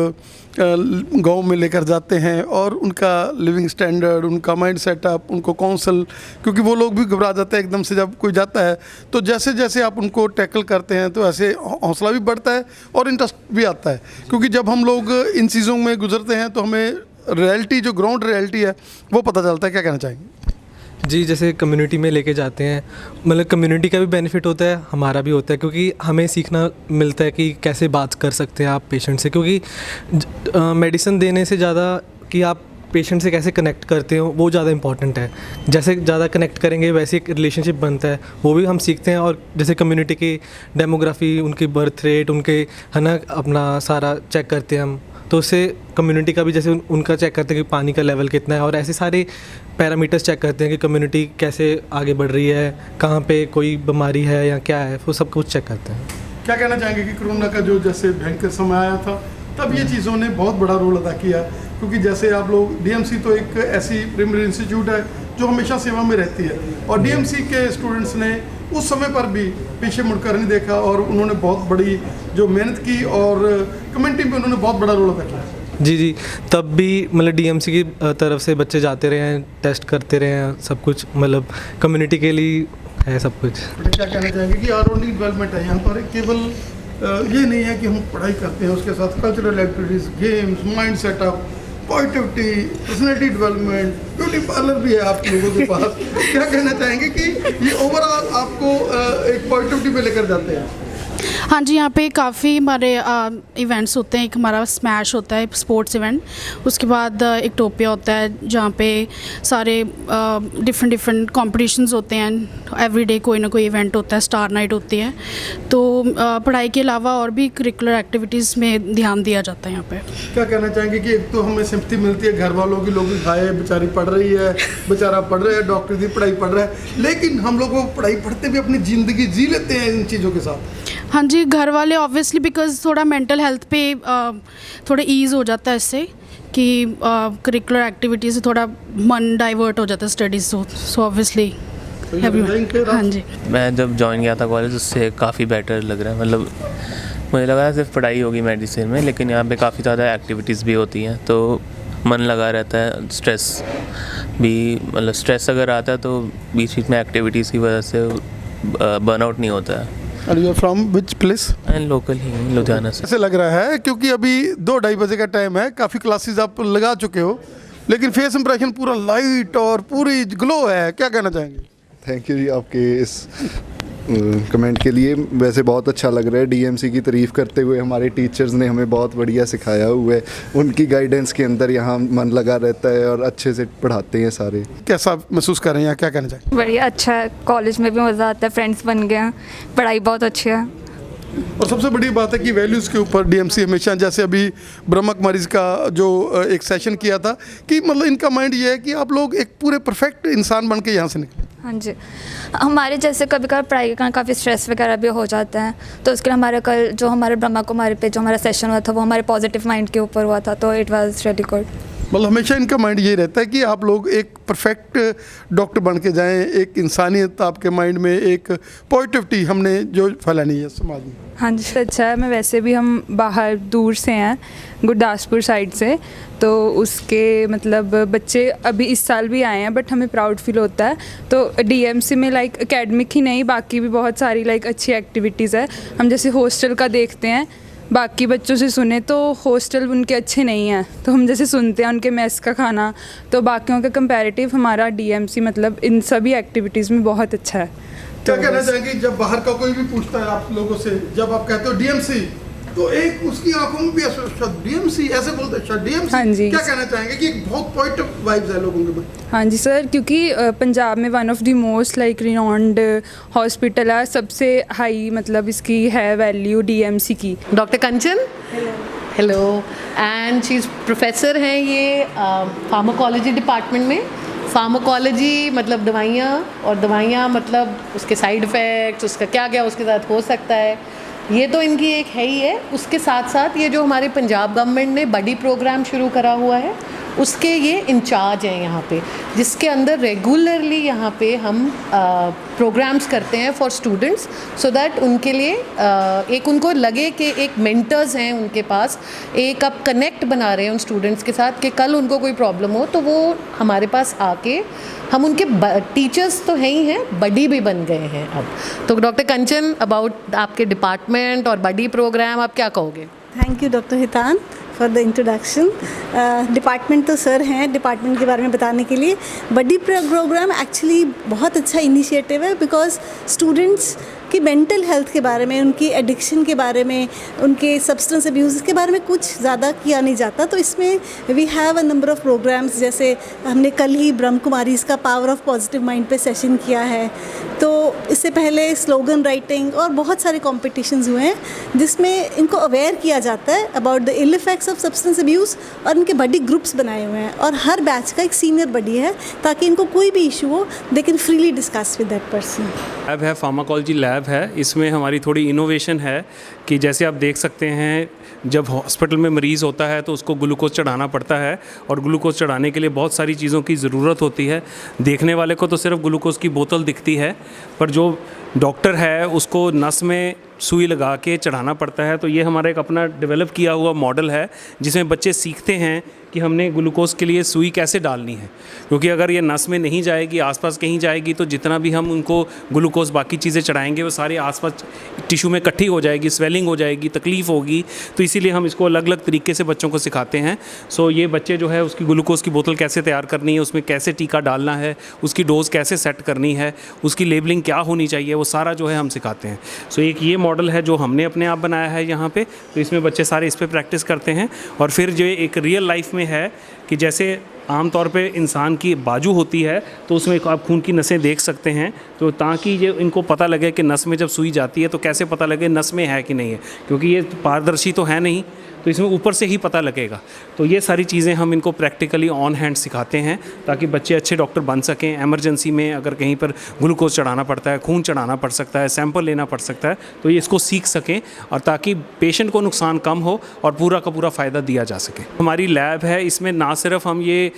[SPEAKER 2] गांव में लेकर जाते हैं और उनका लिविंग स्टैंडर्ड, उनका माइंड सेटअप, उनको काउंसल, क्योंकि वो लोग भी घबरा जाते हैं एकदम से जब कोई जाता है। तो जैसे जैसे आप उनको टैकल करते हैं तो ऐसे हौसला भी बढ़ता है और इंटरेस्ट भी आता है, क्योंकि जब हम लोग इन चीज़ों में गुजरते हैं तो हमें रियलिटी, जो ग्राउंड रियलिटी है, वो पता चलता है। क्या कहना चाहेंगे?
[SPEAKER 11] जी, जैसे कम्युनिटी में लेके जाते हैं, मतलब कम्युनिटी का भी बेनिफिट होता है, हमारा भी होता है, क्योंकि हमें सीखना मिलता है कि कैसे बात कर सकते हैं आप पेशेंट से, क्योंकि मेडिसिन देने से ज़्यादा कि आप पेशेंट से कैसे कनेक्ट करते हो वो ज़्यादा इंपॉर्टेंट है। जैसे ज़्यादा कनेक्ट करेंगे वैसे एक रिलेशनशिप बनता है, वो भी हम सीखते हैं। और जैसे कम्युनिटी की डेमोग्राफी, उनकी बर्थ रेट, उनके है ना अपना सारा चेक करते हैं हम, तो उससे कम्युनिटी का भी जैसे उनका चेक करते हैं कि पानी का लेवल कितना है, और ऐसे सारे पैरामीटर्स चेक करते हैं कि कम्युनिटी कैसे आगे बढ़ रही है, कहाँ पे कोई बीमारी है या क्या है, वो सब कुछ चेक करते हैं।
[SPEAKER 2] क्या कहना चाहेंगे कि कोरोना का जो जैसे भयंकर समय आया था तब ये चीज़ों ने बहुत बड़ा रोल अदा किया, क्योंकि जैसे आप लोग, डीएमसी तो एक ऐसी प्रीमियर इंस्टीट्यूट है जो हमेशा सेवा में रहती है, और डीएमसी के स्टूडेंट्स ने उस समय पर भी पीछे मुड़कर नहीं देखा और उन्होंने बहुत बड़ी जो मेहनत की और कम्युनिटी में उन्होंने बहुत बड़ा रोल अदा किया।
[SPEAKER 11] जी, तब भी मतलब डीएमसी की तरफ से बच्चे जाते रहे हैं, टेस्ट करते रहे हैं, सब कुछ मतलब कम्युनिटी के लिए है सब कुछ।
[SPEAKER 2] क्या कहना चाहेंगे कि आर ओनली डेवलपमेंट है यहाँ पर, केवल ये नहीं है कि हम पढ़ाई करते हैं, उसके साथ cultural activities, games, mind setup, positivity, personality development, beauty parlour भी है आप लोगों के पास। क्या कहना चाहेंगे कि ये ओवरऑल आपको एक पॉजिटिविटी पे लेकर जाते हैं?
[SPEAKER 12] हाँ जी, यहाँ पे काफ़ी हमारे इवेंट्स होते हैं। एक हमारा स्मैश होता है स्पोर्ट्स इवेंट, उसके बाद एक टोपिया होता है जहाँ पे सारे डिफरेंट कंपटीशंस होते हैं। एवरीडे कोई ना कोई इवेंट होता है, स्टार नाइट होती है। तो पढ़ाई के अलावा और भी करिकुलर एक्टिविटीज़ में ध्यान दिया जाता है यहाँ पे। क्या
[SPEAKER 2] कहना चाहेंगे कि एक तो हमें सिंपैथी मिलती है घर वालों की, लोग खाए बेचारी पढ़ रही है, बेचारा पढ़ रहा है, डॉक्टर की पढ़ाई पढ़ रहा है, लेकिन हम लोग वो पढ़ाई पढ़ते भी अपनी ज़िंदगी जी लेते हैं इन चीज़ों के साथ।
[SPEAKER 12] हाँ जी, घर वाले ऑब्वियसली बिकॉज थोड़ा मेंटल हेल्थ पे थोड़ा ईज़ हो जाता है इससे कि करिकुलर एक्टिविटी से थोड़ा मन डाइवर्ट हो जाता है स्टडीज़ से, सो ऑब्वियसली। हाँ जी,
[SPEAKER 13] मैं जब ज्वाइन किया था कॉलेज उससे काफ़ी बेटर लग रहा है। मतलब मुझे लगा सिर्फ पढ़ाई होगी मेडिसिन में, लेकिन यहाँ पे काफ़ी ज़्यादा एक्टिविटीज़ भी होती हैं, तो मन लगा रहता है। स्ट्रेस भी, मतलब स्ट्रेस अगर आता है तो बीच बीच में एक्टिविटीज़ की वजह से बर्नआउट नहीं होता है।
[SPEAKER 2] Are you from which place?
[SPEAKER 13] Local ही, लुधियाना से।
[SPEAKER 2] ऐसे लग रहा है क्योंकि अभी 2-2:30 बजे का टाइम है, काफ़ी क्लासेस आप लगा चुके हो, लेकिन फेस इंप्रेशन पूरा लाइट और पूरी ग्लो है। क्या कहना चाहेंगे?
[SPEAKER 14] थैंक यू जी आपके इस कमेंट के लिए। वैसे बहुत अच्छा लग रहा है, डीएमसी की तारीफ़ करते हुए हमारे टीचर्स ने हमें बहुत बढ़िया सिखाया हुआ है, उनकी गाइडेंस के अंदर यहाँ मन लगा रहता है और अच्छे से पढ़ाते हैं सारे।
[SPEAKER 2] कैसा महसूस कर रहे हैं, क्या कहना चाहिए?
[SPEAKER 15] बढ़िया, अच्छा है, कॉलेज में भी मज़ा आता है, फ्रेंड्स बन गए हैं, पढ़ाई बहुत अच्छी है।
[SPEAKER 2] और सबसे बड़ी बात है कि वैल्यूज़ के ऊपर डीएमसी हमेशा, जैसे अभी ब्रह्मक मरीज़ का जो एक सेशन किया था, कि मतलब इनका माइंड ये है कि आप लोग एक पूरे परफेक्ट इंसान बन के यहाँ से निकले।
[SPEAKER 15] हाँ जी, हमारे जैसे कभी कभी पढ़ाई के कारण काफ़ी स्ट्रेस वगैरह भी हो जाता है, तो उसके लिए हमारे कल जो हमारे ब्रह्मा कुमारी पे जो हमारा सेशन हुआ था वो हमारे पॉजिटिव माइंड के ऊपर हुआ था, तो इट वाज रियली गुड।
[SPEAKER 2] मतलब हमेशा इनका माइंड ये रहता है कि आप लोग एक परफेक्ट डॉक्टर बन के जाएं, एक इंसानियत आपके माइंड में, एक पॉजिटिविटी हमने जो फैलानी है समाज में।
[SPEAKER 16] हाँ जी, अच्छा है। मैं वैसे भी हम बाहर दूर से हैं, गुरदासपुर साइड से, तो उसके मतलब बच्चे अभी इस साल भी आए हैं, बट हमें प्राउड फील होता है। तो डीएमसी में लाइक एकेडमिक ही नहीं, बाकी भी बहुत सारी लाइक अच्छी एक्टिविटीज़ है। हम जैसे हॉस्टल का देखते हैं, बाकी बच्चों से सुने तो हॉस्टल उनके अच्छे नहीं हैं, तो हम जैसे सुनते हैं उनके मेस का खाना, तो बाकियों के कंपैरेटिव हमारा डीएमसी मतलब इन सभी एक्टिविटीज़ में बहुत अच्छा है।
[SPEAKER 2] क्या कहना चाहेंगे जब बाहर का कोई भी पूछता है आप लोगों से, जब आप कहते हो डीएमसी, तो एक उसकी आंखों में भी डीएमसी ऐसे बोलते हैं डीएमसी?
[SPEAKER 16] हाँ जी,
[SPEAKER 2] क्या कहना चाहेंगे कि बहुत पॉजिटिव वाइब्स है लोगों के?
[SPEAKER 16] हाँ जी सर, क्योंकि पंजाब में one of the most like renowned hospital है, सबसे हाई मतलब इसकी है वैल्यू डीएमसी की।
[SPEAKER 3] Doctor Kanchan, hello, and she is professor हैं ये फार्माकोलॉजी डिपार्टमेंट में। फार्माकोलॉजी मतलब दवाइयाँ, और दवाइयाँ मतलब उसके साइड इफ़ेक्ट्स, उसका क्या क्या उसके साथ हो सकता है, ये तो इनकी एक है ही है। उसके साथ साथ ये जो हमारे पंजाब गवर्नमेंट ने बडी प्रोग्राम शुरू करा हुआ है, उसके ये इंचार्ज हैं यहाँ पे, जिसके अंदर रेगुलरली यहाँ पे हम प्रोग्राम्स करते हैं फॉर स्टूडेंट्स, सो दैट उनके लिए एक उनको लगे कि एक मेंटर्स हैं उनके पास, एक आप कनेक्ट बना रहे हैं उन स्टूडेंट्स के साथ कि कल उनको कोई प्रॉब्लम हो तो वो हमारे पास आके, हम उनके टीचर्स तो हैं ही हैं, बडी भी बन गए हैं अब। तो डॉक्टर कंचन, अबाउट आपके डिपार्टमेंट और बडी प्रोग्राम आप क्या कहोगे?
[SPEAKER 17] Thank you doctor Hitan for the introduction. Department तो सर हैं डिपार्टमेंट के बारे में बताने के लिए। बडी प्रोग्राम एक्चुअली बहुत अच्छा इनिशिएटिव है, बिकॉज स्टूडेंट्स की मेंटल हेल्थ के बारे में, उनकी एडिक्शन के बारे में, उनके सब्सटेंस अब्यूज़ के बारे में कुछ ज़्यादा किया नहीं जाता। तो इसमें we have a number of programs, जैसे हमने कल ही ब्रह्म कुमारी इसका पावर ऑफ पॉजिटिव माइंड पे सेशन किया है। तो इससे पहले स्लोगन राइटिंग और बहुत सारे कॉम्पिटिशन्स हुए हैं जिसमें इनको अवेयर किया जाता है about the ill effects of substance abuse, और इनके बडी ग्रुप्स बनाए हुए हैं और हर बैच का एक सीनियर बडी है, ताकि इनको कोई भी इशू हो they can freely discuss with that person.
[SPEAKER 4] Lab है, फार्माकोलॉजी लैब है। इसमें हमारी थोड़ी इनोवेशन है कि जैसे आप देख सकते हैं, जब हॉस्पिटल में मरीज़ होता है तो उसको ग्लूकोज चढ़ाना पड़ता है, और ग्लूकोज चढ़ाने के लिए बहुत सारी चीज़ों की ज़रूरत होती है। देखने वाले को तो सिर्फ ग्लूकोज की बोतल दिखती है, पर जो डॉक्टर है उसको नस में सुई लगा के चढ़ाना पड़ता है। तो ये हमारा एक अपना डेवलप किया हुआ मॉडल है, जिसमें बच्चे सीखते हैं कि हमने ग्लूकोज के लिए सुई कैसे डालनी है, क्योंकि अगर ये नस में नहीं जाएगी, आसपास कहीं जाएगी, तो जितना भी हम उनको ग्लूकोज बाकी चीज़ें चढ़ाएंगे वो सारे आसपास टिश्यू में इकट्ठी हो जाएगी, स्वेलिंग हो जाएगी, तकलीफ़ होगी। तो इसीलिए हम इसको अलग अलग तरीके से बच्चों को सिखाते हैं। सो ये बच्चे जो है उसकी ग्लूकोज की बोतल कैसे तैयार करनी है, उसमें कैसे टीका डालना है, उसकी डोज कैसे सेट करनी है, उसकी लेबलिंग क्या होनी चाहिए, वो सारा जो है हम सिखाते हैं। सो एक ये मॉडल है जो हमने अपने आप बनाया है यहाँ पे। तो इसमें बच्चे सारे इस पर प्रैक्टिस करते हैं। और फिर जो एक रियल लाइफ में है कि जैसे आमतौर पे इंसान की बाजू होती है तो उसमें आप खून की नसें देख सकते हैं, तो ताकि ये इनको पता लगे कि नस में जब सुई जाती है तो कैसे पता लगे नस में है कि नहीं है, क्योंकि ये पारदर्शी तो है नहीं, तो इसमें ऊपर से ही पता लगेगा। तो ये सारी चीज़ें हम इनको प्रैक्टिकली ऑन हैंड सिखाते हैं ताकि बच्चे अच्छे डॉक्टर बन सकें। एमरजेंसी में अगर कहीं पर ग्लूकोज चढ़ाना पड़ता है, खून चढ़ाना पड़ सकता है, सैंपल लेना पड़ सकता है, तो ये इसको सीख सकें, और ताकि पेशेंट को नुकसान कम हो और पूरा का पूरा फ़ायदा दिया जा सके। हमारी लैब है, इसमें ना सिर्फ हम ये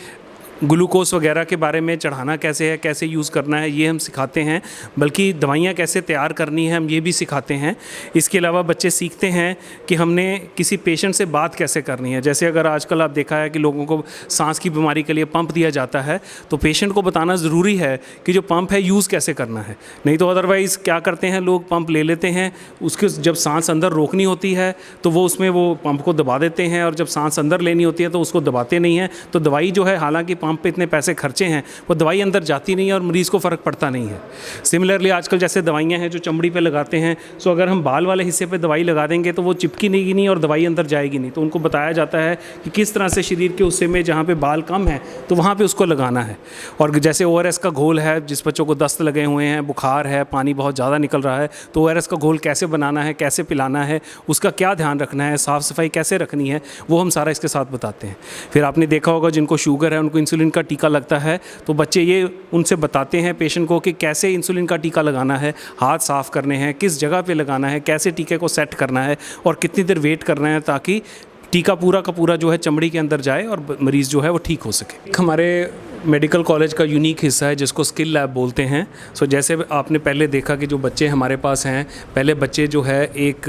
[SPEAKER 4] ग्लूकोज वगैरह के बारे में चढ़ाना कैसे है, कैसे यूज़ करना है, ये हम सिखाते हैं, बल्कि दवाइयाँ कैसे तैयार करनी है हम ये भी सिखाते हैं। इसके अलावा बच्चे सीखते हैं कि हमने किसी पेशेंट से बात कैसे करनी है। जैसे अगर आजकल आप देखा है कि लोगों को सांस की बीमारी के लिए पंप दिया जाता है, तो पेशेंट को बताना ज़रूरी है कि जो पंप है यूज़ कैसे करना है। नहीं तो अदरवाइज़ क्या करते हैं लोग, पंप ले लेते हैं, उसके जब सांस अंदर रोकनी होती है तो वो उसमें वो पंप को दबा देते हैं, और जब सांस अंदर लेनी होती है तो उसको दबाते नहीं हैं। तो दवाई जो है, हालांकि पंप पे इतने पैसे खर्चे हैं, वो दवाई अंदर जाती नहीं है और मरीज़ को फ़र्क पड़ता नहीं है। सिमिलरली आजकल जैसे दवाइयाँ हैं जो चमड़ी पे लगाते हैं, सो अगर हम बाल वाले हिस्से पे दवाई लगा देंगे तो वो चिपकी नहीं और दवाई अंदर जाएगी नहीं। तो उनको बताया जाता है कि किस तरह से शरीर के हिस्से में जहाँ पे बाल कम है तो वहाँ पे उसको लगाना है। और जैसे ORS का घोल है, जिस बच्चों को दस्त लगे हुए हैं, बुखार है, पानी बहुत ज़्यादा निकल रहा है, तो ORS का घोल कैसे बनाना है, कैसे पिलाना है, उसका क्या ध्यान रखना है, साफ़ सफाई कैसे रखनी है, वो हम सारा इसके साथ बताते हैं। फिर आपने देखा होगा जिनको शुगर है उनको इंसुलिन का टीका लगता है, तो बच्चे ये उनसे बताते हैं पेशेंट को कि कैसे इंसुलिन का टीका लगाना है, हाथ साफ़ करने हैं, किस जगह पे लगाना है, कैसे टीके को सेट करना है और कितनी देर वेट करना है, ताकि टीका पूरा का पूरा जो है चमड़ी के अंदर जाए और मरीज़ जो है वो ठीक हो सके। हमारे मेडिकल कॉलेज का यूनिक हिस्सा है जिसको स्किल लैब बोलते हैं। सो जैसे आपने पहले देखा कि जो बच्चे हमारे पास हैं, पहले बच्चे जो है एक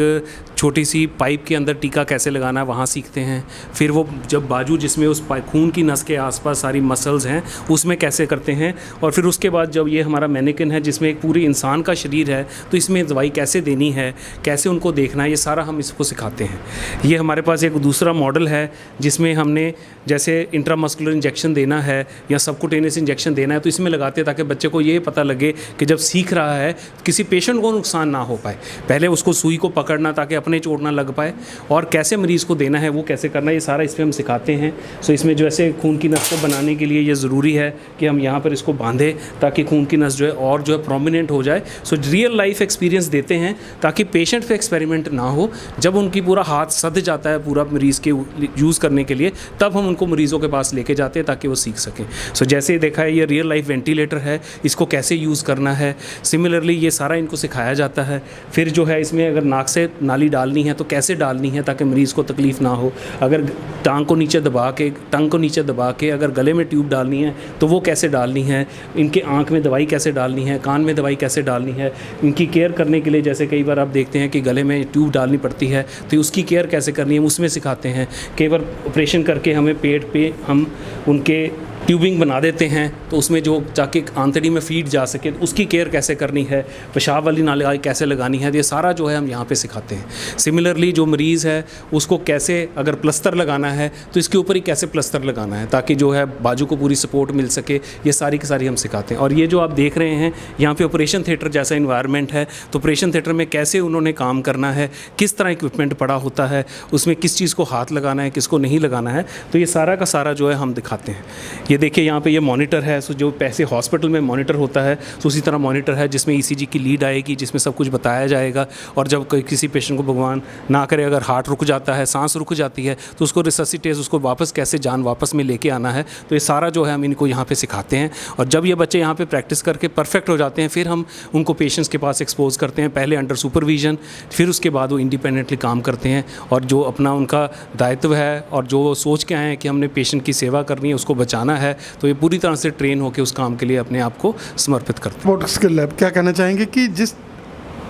[SPEAKER 4] छोटी सी पाइप के अंदर टीका कैसे लगाना है वहाँ सीखते हैं। फिर वो जब बाजू जिसमें उस खून की नस के आसपास सारी मसल्स हैं उसमें कैसे करते हैं, और फिर उसके बाद जब ये हमारा मैनिकिन है जिसमें एक पूरी इंसान का शरीर है, तो इसमें दवाई कैसे देनी है, कैसे उनको देखना है, ये सारा हम इसको सिखाते हैं। ये हमारे पास एक दूसरा मॉडल है जिसमें हमने जैसे इंट्रामस्कुलर इंजेक्शन देना है या सबकुटेनियस इंजेक्शन देना है, तो इसमें लगाते हैं ताकि बच्चे को ये पता लगे कि जब सीख रहा है किसी पेशेंट को नुकसान ना हो पाए। पहले उसको सुई को पकड़ना ताकि अपने चोट ना लग पाए, और कैसे मरीज़ को देना है वो कैसे करना है, ये सारा इसमें हम सिखाते हैं। सो इसमें जो ऐसे खून की नस को बनाने के लिए ये ज़रूरी है कि हम यहाँ पर इसको बांधें ताकि खून की नस जो है और जो है प्रोमिनेंट हो जाए। सो रियल लाइफ एक्सपीरियंस देते हैं ताकि पेशेंट पे एक्सपेरिमेंट ना हो। जब उनकी पूरा हाथ सध जाता है पूरा मरीज़ के यूज़ करने के लिए, तब हम उनको मरीज़ों के पास लेके जाते हैं ताकि वो सीख सकें। सो जैसे ही देखा है ये रियल लाइफ वेंटिलेटर है, इसको कैसे यूज़ करना है, सिमिलरली ये सारा इनको सिखाया जाता है। फिर जो है इसमें अगर नाक से नाली डालनी है तो कैसे डालनी है ताकि मरीज़ को तकलीफ़ ना हो, अगर टांग को नीचे दबा के, टंग को नीचे दबा के अगर गले में ट्यूब डालनी है तो वो कैसे डालनी है, इनके आँख में दवाई कैसे डालनी है, कान में दवाई कैसे डालनी है, इनकी केयर करने के लिए जैसे कई बार आप देखते हैं कि गले में ट्यूब डालनी पड़ती है तो उसकी केयर कैसे करनी है उसमें सिखाते हैं। कई बार ऑपरेशन करके हमें पेट पे हम उनके ट्यूबिंग बना देते हैं तो उसमें जो जाके आंतड़ी में फीड जा सके तो उसकी केयर कैसे करनी है, पेशाब वाली नाली कैसे लगानी है, ये सारा जो है हम यहाँ पे सिखाते हैं। सिमिलरली जो मरीज़ है उसको कैसे अगर प्लस्तर लगाना है तो इसके ऊपर ही कैसे प्लस्तर लगाना है ताकि जो है बाजू को पूरी सपोर्ट मिल सके, ये सारी की सारी हम सिखाते हैं। और ये जो आप देख रहे हैं यहाँ पे ऑपरेशन थिएटर जैसा इन्वायरमेंट है, तो ऑपरेशन थिएटर में कैसे उन्होंने काम करना है, किस तरह इक्विपमेंट पड़ा होता है, उसमें किस चीज़ को हाथ लगाना है, किसको नहीं लगाना है, तो ये सारा का सारा जो है हम दिखाते हैं। ये देखिए यहाँ पे ये मॉनिटर है, सो जो पैसे हॉस्पिटल में मॉनिटर होता है तो उसी तरह मॉनिटर है जिसमें ईसीजी की लीड आएगी, जिसमें सब कुछ बताया जाएगा। और जब किसी पेशेंट को भगवान ना करे अगर हार्ट रुक जाता है, सांस रुक जाती है तो उसको रिससिटेट, उसको वापस कैसे जान वापस में लेके आना है, तो ये सारा जो है हम इनको यहाँ पे सिखाते हैं। और जब ये बच्चे यहाँ पे प्रैक्टिस करके परफेक्ट हो जाते हैं फिर हम उनको पेशेंट्स के पास एक्सपोज करते हैं, पहले अंडर सुपरविजन, फिर उसके बाद वो इंडिपेंडेंटली काम करते हैं। और जो अपना उनका दायित्व है और जो सोच के आए हैं कि हमने पेशेंट की सेवा करनी है, उसको बचाना है, तो ये पूरी तरह से ट्रेन होकर उस काम के लिए अपने आप को समर्पित करते हैं।
[SPEAKER 2] स्पोर्ट्स स्किल लैब क्या कहना चाहेंगे कि जिस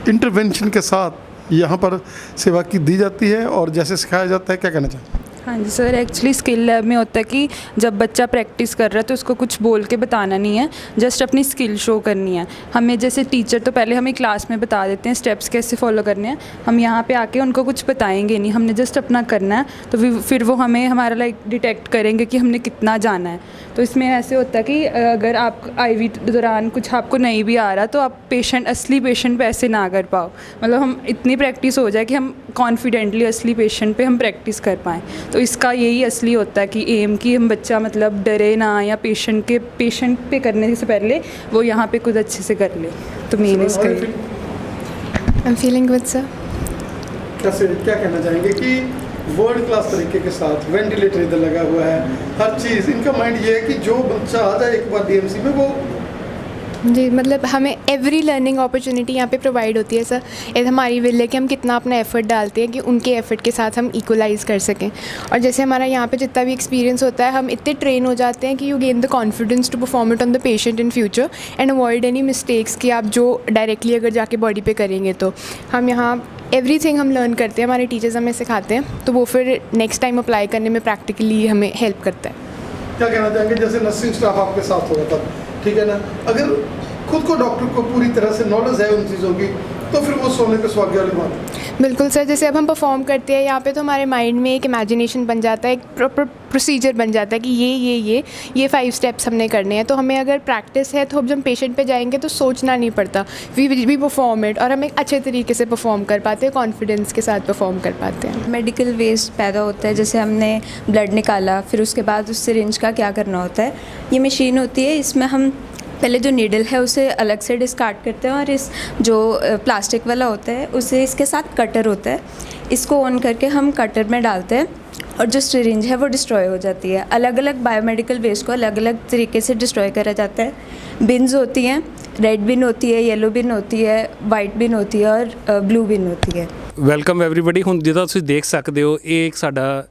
[SPEAKER 2] इंटरवेंशन के साथ यहाँ पर सेवा की दी जाती है और जैसे सिखाया जाता है, क्या कहना चाहेंगे?
[SPEAKER 16] हाँ जी सर, एक्चुअली स्किल लैब में होता है कि जब बच्चा प्रैक्टिस कर रहा है तो उसको कुछ बोल के बताना नहीं है, जस्ट अपनी स्किल शो करनी है। हमें जैसे टीचर तो पहले हमें क्लास में बता देते हैं स्टेप्स कैसे फॉलो करने हैं, हम यहाँ पे आके उनको कुछ बताएंगे नहीं, हमने जस्ट अपना करना है। तो फिर वो हमें हमारा डिटेक्ट करेंगे कि हमने कितना जाना है। तो इसमें ऐसे होता है कि अगर आप आईवी दौरान कुछ आपको नहीं भी आ रहा तो आप असली पेशेंट पे ऐसे ना कर पाओ, मतलब हम इतनी प्रैक्टिस हो जाए कि हम कॉन्फिडेंटली असली पेशेंट पे हम प्रैक्टिस कर पाएँ। तो इसका यही असली होता है कि एम कि हम बच्चा मतलब डरे ना, या पेशेंट पे करने से पहले वो यहाँ पे खुद अच्छे से कर ले। तो मेन इसका
[SPEAKER 18] आई एम फीलिंग गुड सर।
[SPEAKER 2] कैसे क्या कहना चाहेंगे कि वर्ल्ड क्लास तरीके के साथ वेंटिलेटर इधर लगा हुआ है, हर चीज़, इनका माइंड ये है कि जो बच्चा आ जाए एक बार डीएमसी में वो
[SPEAKER 18] जी, मतलब हमें एवरी लर्निंग अपॉर्चुनिटी यहाँ पे प्रोवाइड होती है सर। ये हमारी विल है कि हम कितना अपना एफर्ट डालते हैं कि उनके एफर्ट के साथ हम इक्वलाइज कर सकें। और जैसे हमारा यहाँ पे जितना भी एक्सपीरियंस होता है, हम इतने ट्रेन हो जाते हैं कि you gain the confidence to perform it on the patient in future and avoid any mistakes कि आप जो डायरेक्टली अगर जाके बॉडी पे करेंगे तो हम यहाँ एवरीथिंग हम लर्न करते हैं, हमारे टीचर्स हमें सिखाते हैं, तो वो फिर नेक्स्ट टाइम अप्लाई करने में प्रैक्टिकली हमें हेल्प करता है।
[SPEAKER 2] क्या कहना चाहेंगे जैसे नर्सिंग स्टाफ आपके साथ होगा तब, ठीक है ना, अगर खुद को डॉक्टर को पूरी तरह से नॉलेज है उन चीज़ों की तो फिर वो सोने पे सुहागे वाली बात है।
[SPEAKER 18] बिल्कुल सर, जैसे अब हम परफॉर्म करते हैं यहाँ पे तो हमारे माइंड में एक इमेजिनेशन बन जाता है, एक प्रॉपर प्रोसीजर बन जाता है कि ये 5 स्टेप्स हमने करने हैं। तो हमें अगर प्रैक्टिस है तो अब जब पेशेंट पे जाएंगे तो सोचना नहीं पड़ता, वी परफॉर्म इट, और हम एक अच्छे तरीके से परफॉर्म कर पाते हैं, कॉन्फिडेंस के साथ परफॉर्म कर पाते हैं।
[SPEAKER 19] मेडिकल वेस्ट पैदा होता है, जैसे हमने ब्लड निकाला, फिर उसके बाद उस सिरिंज का क्या करना होता है। ये मशीन होती है, इसमें हम पहले जो नीडल है उसे अलग से डिस्कार्ड करते हैं और इस जो प्लास्टिक वाला होता है उसे इसके साथ कटर होता है, इसको ऑन करके हम कटर में डालते हैं और जो सिरिंज है वो डिस्ट्रॉय हो जाती है। अलग अलग बायोमेडिकल वेस्ट को अलग अलग तरीके से डिस्ट्रॉय करा जाता है। बिन्स होती हैं, रेड बिन होती है, येलो बिन होती है, वाइट बिन होती है और ब्लू बिन होती है।
[SPEAKER 4] Welcome everybody. ਹੁਣ ਜਿੱਦਾਂ ਤੁਸੀਂ ਦੇਖ ਸਕਦੇ ਹੋ ਇਹ ਇੱਕ ਸਾਡਾ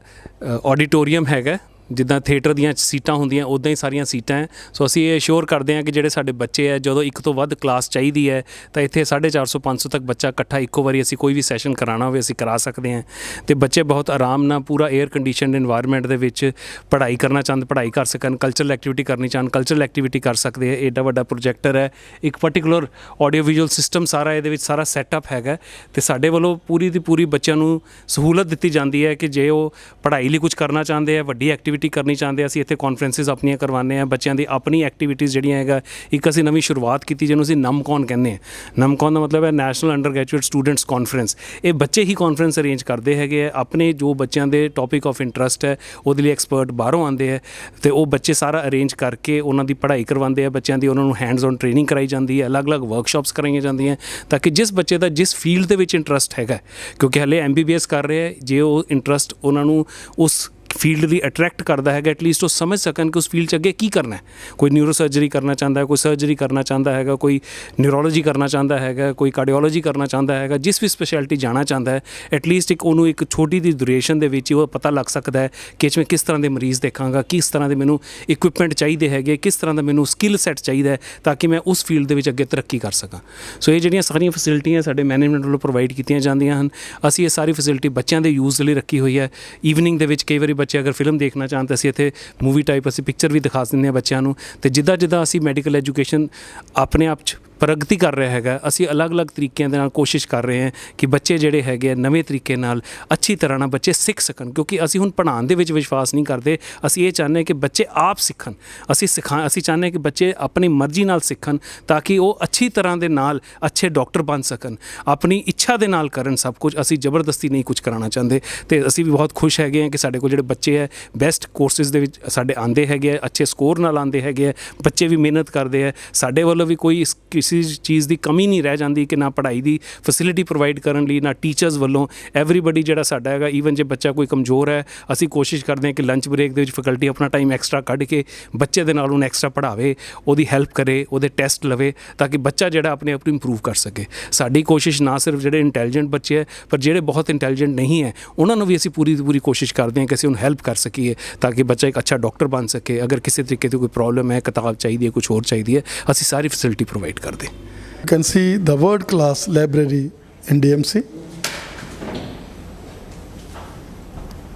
[SPEAKER 4] ਆਡੀਟੋਰੀਅਮ ਹੈਗਾ, ਜਿੱਦਾਂ ਥੀਏਟਰ ਦੀਆਂ ਸੀਟਾਂ ਹੁੰਦੀਆਂ ਉੱਦਾਂ ਹੀ ਸਾਰੀਆਂ ਸੀਟਾਂ ਹੈ। ਸੋ ਅਸੀਂ ਇਹ ਅਸ਼ੋਰ ਕਰਦੇ ਹਾਂ ਕਿ ਜਿਹੜੇ ਸਾਡੇ ਬੱਚੇ ਹੈ ਜਦੋਂ ਇੱਕ ਤੋਂ ਵੱਧ ਕਲਾਸ ਚਾਹੀਦੀ ਹੈ ਤਾਂ ਇੱਥੇ 450 500 ਤੱਕ ਬੱਚਾ ਇਕੱਠਾ ਇੱਕੋ ਵਾਰੀ ਅਸੀਂ ਕੋਈ ਵੀ ਸੈਸ਼ਨ ਕਰਾਉਣਾ ਹੋਵੇ ਅਸੀਂ ਕਰਾ ਸਕਦੇ ਹਾਂ। ਅਤੇ ਬੱਚੇ ਬਹੁਤ ਆਰਾਮ ਨਾਲ ਪੂਰਾ 에ਅਰ ਕੰਡੀਸ਼ਨਡ ਇਨਵਾਇਰਮੈਂਟ ਦੇ ਵਿੱਚ ਪੜ੍ਹਾਈ ਕਰਨਾ ਚਾਹੁੰਦੇ ਪੜ੍ਹਾਈ ਕਰ ਸਕਣ, ਕਲਚਰਲ ਐਕਟੀਵਿਟੀ ਕਰਨੀ ਚਾਹਣ ਕਲਚਰਲ ਐਕਟੀਵਿਟੀ ਕਰ ਸਕਦੇ ਹੈ। ਐਡਾ ਵੱਡਾ ਪ੍ਰੋਜੈਕਟਰ ਹੈ, ਇੱਕ ਪਾਰਟੀਕੂਲਰ ਆਡੀਓ ਵਿਜ਼ੂਅਲ ਸਿਸਟਮ ਸਾਰਾ ਇਹਦੇ ਵਿੱਚ ਸਾਰਾ ਸੈਟਅਪ ਹੈਗਾ ਅਤੇ ਸਾਡੇ ਵੱਲੋਂ ਪੂਰੀ ਦੀ ਪੂਰੀ ਬੱਚਿਆਂ ਨੂੰ ਸਹੂਲਤ ਦਿੱਤੀ ਜਾਂਦੀ ਹੈ ਕਿ ਜੇ ਉਹ ਪੜ੍ਹਾਈ ਲਈ ਕੁਝ ਕਰਨਾ ਚਾਹੁੰਦੇ ਆ, ਵੱਡੀ ਐਕਟੀਵਿਟੀ ਕਰਨੀ ਚਾਹੁੰਦੇ, ਅਸੀਂ ਇੱਥੇ ਕਾਨਫਰੰਸਿਸ ਆਪਣੀਆਂ ਕਰਵਾਉਂਦੇ ਹਾਂ। ਬੱਚਿਆਂ ਦੀ ਆਪਣੀ ਐਕਟੀਵਿਟੀਜ਼ ਜਿਹੜੀਆਂ ਹੈਗਾ, ਇੱਕ ਅਸੀਂ ਨਵੀਂ ਸ਼ੁਰੂਆਤ ਕੀਤੀ ਜਿਹਨੂੰ ਅਸੀਂ ਨਮਕੌਨ ਕਹਿੰਦੇ ਹਾਂ। ਨਮਕੌਨ ਦਾ ਮਤਲਬ ਹੈ national under graduate students conference. ਇਹ ਬੱਚੇ ਹੀ ਕਾਨਫਰੰਸ ਅਰੇਂਜ ਕਰਦੇ ਹੈਗੇ ਆ, ਆਪਣੇ ਜੋ ਬੱਚਿਆਂ ਦੇ ਟੌਪਿਕ ਆਫ ਇੰਟਰਸਟ ਹੈ ਉਹਦੇ ਲਈ ਐਕਸਪਰਟ ਬਾਹਰੋਂ ਆਉਂਦੇ ਹੈ ਅਤੇ ਉਹ ਬੱਚੇ ਸਾਰਾ ਅਰੇਂਜ ਕਰਕੇ ਉਹਨਾਂ ਦੀ ਪੜ੍ਹਾਈ ਕਰਵਾਉਂਦੇ ਆ ਬੱਚਿਆਂ ਦੀ, ਉਹਨਾਂ ਨੂੰ ਹੈਂਡਸ ਔਨ ਟ੍ਰੇਨਿੰਗ ਕਰਾਈ ਜਾਂਦੀ ਹੈ, ਅਲੱਗ-ਅਲੱਗ ਵਰਕਸ਼ਾਪਸ ਕਰਾਈਆਂ ਜਾਂਦੀਆਂ ਤਾਂ ਕਿ ਜਿਸ ਬੱਚੇ ਦਾ ਜਿਸ ਫੀਲਡ ਦੇ ਵਿੱਚ ਇੰਟਰਸਟ ਹੈਗਾ, ਕਿਉਂਕਿ ਹਲੇ MBBS ਕਰ ਰਹੇ ਹੈ, ਜੇ ਉਹ ਇੰਟਰਸਟ ਉਹਨਾਂ ਨੂੰ ਉਸ ਫੀਲਡ ਦੀ ਅਟਰੈਕਟ ਕਰਦਾ ਹੈਗਾ, ਐਟਲੀਸਟ ਉਹ ਸਮਝ ਸਕਣ ਕਿ ਉਸ ਫੀਲਡ 'ਚ ਅੱਗੇ ਕੀ ਕਰਨਾ ਹੈ। ਕੋਈ ਨਿਊਰੋ ਸਰਜਰੀ ਕਰਨਾ ਚਾਹੁੰਦਾ ਹੈ, ਕੋਈ ਸਰਜਰੀ ਕਰਨਾ ਚਾਹੁੰਦਾ ਹੈਗਾ, ਕੋਈ ਨਿਊਰੋਲੋਜੀ ਕਰਨਾ ਚਾਹੁੰਦਾ ਹੈਗਾ, ਕੋਈ ਕਾਰਡੀਓਲੋਜੀ ਕਰਨਾ ਚਾਹੁੰਦਾ ਹੈਗਾ, ਜਿਸ ਵੀ ਸਪੈਸ਼ਲਿਟੀ ਜਾਣਾ ਚਾਹੁੰਦਾ ਹੈ, ਐਟਲੀਸਟ ਉਹਨੂੰ ਇੱਕ ਛੋਟੀ ਦੀ ਡਿਊਰੇਸ਼ਨ ਦੇ ਵਿੱਚ ਉਹ ਪਤਾ ਲੱਗ ਸਕਦਾ ਹੈ ਕਿ ਇਸ ਵਿੱਚ ਕਿਸ ਤਰ੍ਹਾਂ ਦੇ ਮਰੀਜ਼ ਦੇਖਾਂਗਾ, ਕਿਸ ਤਰ੍ਹਾਂ ਦੇ ਮੈਨੂੰ ਇਕੁਇਪਮੈਂਟ ਚਾਹੀਦੇ ਹੈਗੇ, ਕਿਸ ਤਰ੍ਹਾਂ ਦਾ ਮੈਨੂੰ ਸਕਿੱਲ ਸੈੱਟ ਚਾਹੀਦਾ ਹੈ ਤਾਂ ਕਿ ਮੈਂ ਉਸ ਫੀਲਡ ਦੇ ਵਿੱਚ ਅੱਗੇ ਤਰੱਕੀ ਕਰ ਸਕਾਂ। ਸੋ ਇਹ ਜਿਹੜੀਆਂ ਸਾਰੀਆਂ ਫੈਸਿਲਿਟੀਆਂ ਸਾਡੇ ਮੈਨੇਜਮੈਂਟ ਵੱਲੋਂ ਪ੍ਰੋਵਾਈਡ ਕੀਤੀਆਂ ਜਾਂਦੀਆਂ ਹਨ। ਅਸੀਂ ਇਹ ਸਾਰੀ ਫੈਸਿਲਿਟੀ ਬੱਚਿਆਂ ਦੇ ਯੂਜ਼ ਲਈ ਰੱਖੀ ਹੋਈ ਹੈ। ਈਵਨਿੰਗ ਦੇ ਵਿੱਚ ਕਈ ਵਾਰੀ ਬੱਚੇ ਅਗਰ ਫਿਲਮ ਦੇਖਣਾ ਚਾਹੁਣ ਤਾਂ ਅਸੀਂ ਇੱਥੇ ਮੂਵੀ ਟਾਈਪ ਅਸੀਂ ਪਿਕਚਰ ਵੀ ਦਿਖਾ ਦਿੰਦੇ ਹਾਂ ਬੱਚਿਆਂ ਨੂੰ। ਅਤੇ ਜਿੱਦਾਂ ਅਸੀਂ ਮੈਡੀਕਲ ਐਜੂਕੇਸ਼ਨ ਆਪਣੇ ਆਪ 'ਚ ਪ੍ਰਗਤੀ ਕਰ ਰਿਹਾ ਹੈਗਾ, ਅਸੀਂ ਅਲੱਗ-ਅਲੱਗ ਤਰੀਕਿਆਂ ਦੇ ਨਾਲ ਕੋਸ਼ਿਸ਼ ਕਰ ਰਹੇ ਹਾਂ ਕਿ ਬੱਚੇ ਜਿਹੜੇ ਹੈਗੇ ਆ ਨਵੇਂ ਤਰੀਕੇ ਨਾਲ ਅੱਛੀ ਤਰ੍ਹਾਂ ਨਾਲ ਬੱਚੇ ਸਿੱਖ ਸਕਣ, ਕਿਉਂਕਿ ਅਸੀਂ ਹੁਣ ਪੜ੍ਹਾਉਣ ਦੇ ਵਿੱਚ ਵਿਸ਼ਵਾਸ ਨਹੀਂ ਕਰਦੇ। ਅਸੀਂ ਇਹ ਚਾਹੁੰਦੇ ਹਾਂ ਕਿ ਬੱਚੇ ਆਪ ਸਿੱਖਣ, ਅਸੀਂ ਚਾਹੁੰਦੇ ਹਾਂ ਕਿ ਬੱਚੇ ਆਪਣੀ ਮਰਜ਼ੀ ਨਾਲ ਸਿੱਖਣ ਤਾਂ ਕਿ ਉਹ ਅੱਛੀ ਤਰ੍ਹਾਂ ਦੇ ਨਾਲ ਅੱਛੇ ਡਾਕਟਰ ਬਣ ਸਕਣ, ਆਪਣੀ ਇੱਛਾ ਦੇ ਨਾਲ ਕਰਨ ਸਭ ਕੁਝ। ਅਸੀਂ ਜ਼ਬਰਦਸਤੀ ਨਹੀਂ ਕੁਝ ਕਰਾਉਣਾ ਚਾਹੁੰਦੇ। ਅਤੇ ਅਸੀਂ ਵੀ ਬਹੁਤ ਖੁਸ਼ ਹੈਗੇ ਹਾਂ ਕਿ ਸਾਡੇ ਕੋਲ ਜਿਹੜੇ ਬੱਚੇ ਹੈ ਬੈਸਟ ਕੋਰਸਿਸ ਦੇ ਵਿੱਚ ਸਾਡੇ ਆਉਂਦੇ ਹੈਗੇ ਆ, ਅੱਛੇ ਸਕੋਰ ਨਾਲ ਆਉਂਦੇ ਹੈਗੇ ਆ, ਬੱਚੇ ਵੀ ਮਿਹਨਤ ਕਰਦੇ ਆ। ਸਾਡੇ ਵੱਲੋਂ ਵੀ ਕੋਈ ਕਿਸੇ ਚੀਜ਼ ਦੀ ਕਮੀ ਨਹੀਂ ਰਹਿ ਜਾਂਦੀ ਕਿ ਨਾ ਪੜ੍ਹਾਈ ਦੀ ਫੈਸਿਲਿਟੀ ਪ੍ਰੋਵਾਈਡ ਕਰਨ ਲਈ, ਨਾ ਟੀਚਰਸ ਵੱਲੋਂ। ਐਵਰੀਬਡੀ ਜਿਹੜਾ ਸਾਡਾ ਹੈਗਾ, ਈਵਨ ਜੇ ਬੱਚਾ ਕੋਈ ਕਮਜ਼ੋਰ ਹੈ, ਅਸੀਂ ਕੋਸ਼ਿਸ਼ ਕਰਦੇ ਹਾਂ ਕਿ ਲੰਚ ਬ੍ਰੇਕ ਦੇ ਵਿੱਚ ਫੈਕਲਟੀ ਆਪਣਾ ਟਾਈਮ ਐਕਸਟਰਾ ਕੱਢ ਕੇ ਬੱਚੇ ਦੇ ਨਾਲ ਉਹਨੂੰ ਐਕਸਟਰਾ ਪੜ੍ਹਾਵੇ, ਉਹਦੀ ਹੈਲਪ ਕਰੇ, ਉਹਦੇ ਟੈਸਟ ਲਵੇ ਤਾਂ ਕਿ ਬੱਚਾ ਜਿਹੜਾ ਆਪਣੇ ਆਪ ਨੂੰ ਇੰਪਰੂਵ ਕਰ ਸਕੇ। ਸਾਡੀ ਕੋਸ਼ਿਸ਼ ਨਾ ਸਿਰਫ ਜਿਹੜੇ ਇੰਟੈਲੀਜੈਂਟ ਬੱਚੇ ਹੈ, ਪਰ ਜਿਹੜੇ ਬਹੁਤ ਇੰਟੈਲੀਜੈਂਟ ਨਹੀਂ ਹੈ ਉਹਨਾਂ ਨੂੰ ਵੀ ਅਸੀਂ ਪੂਰੀ ਕੋਸ਼ਿਸ਼ ਕਰਦੇ ਹਾਂ ਕਿ ਅਸੀਂ ਉਹਨੂੰ ਹੈਲਪ ਕਰ ਸਕੀਏ ਤਾਂ ਕਿ ਬੱਚਾ ਇੱਕ ਅੱਛਾ ਡਾਕਟਰ ਬਣ ਸਕੇ। ਅਗਰ ਕਿਸੇ ਤਰੀਕੇ ਦੀ ਕੋਈ ਪ੍ਰੋਬਲਮ ਹੈ, ਕਿਤਾਬ ਚਾਹੀਦੀ ਹੈ, ਕੁਝ ਹੋਰ ਚਾਹੀਦੀ ਹੈ, ਅਸੀਂ ਸਾਰੀ ਫੈਸਿਲਿਟੀ ਪ੍ਰੋਵਾਈਡ ਕਰਦੇ।
[SPEAKER 2] You can see the world class library in DMC.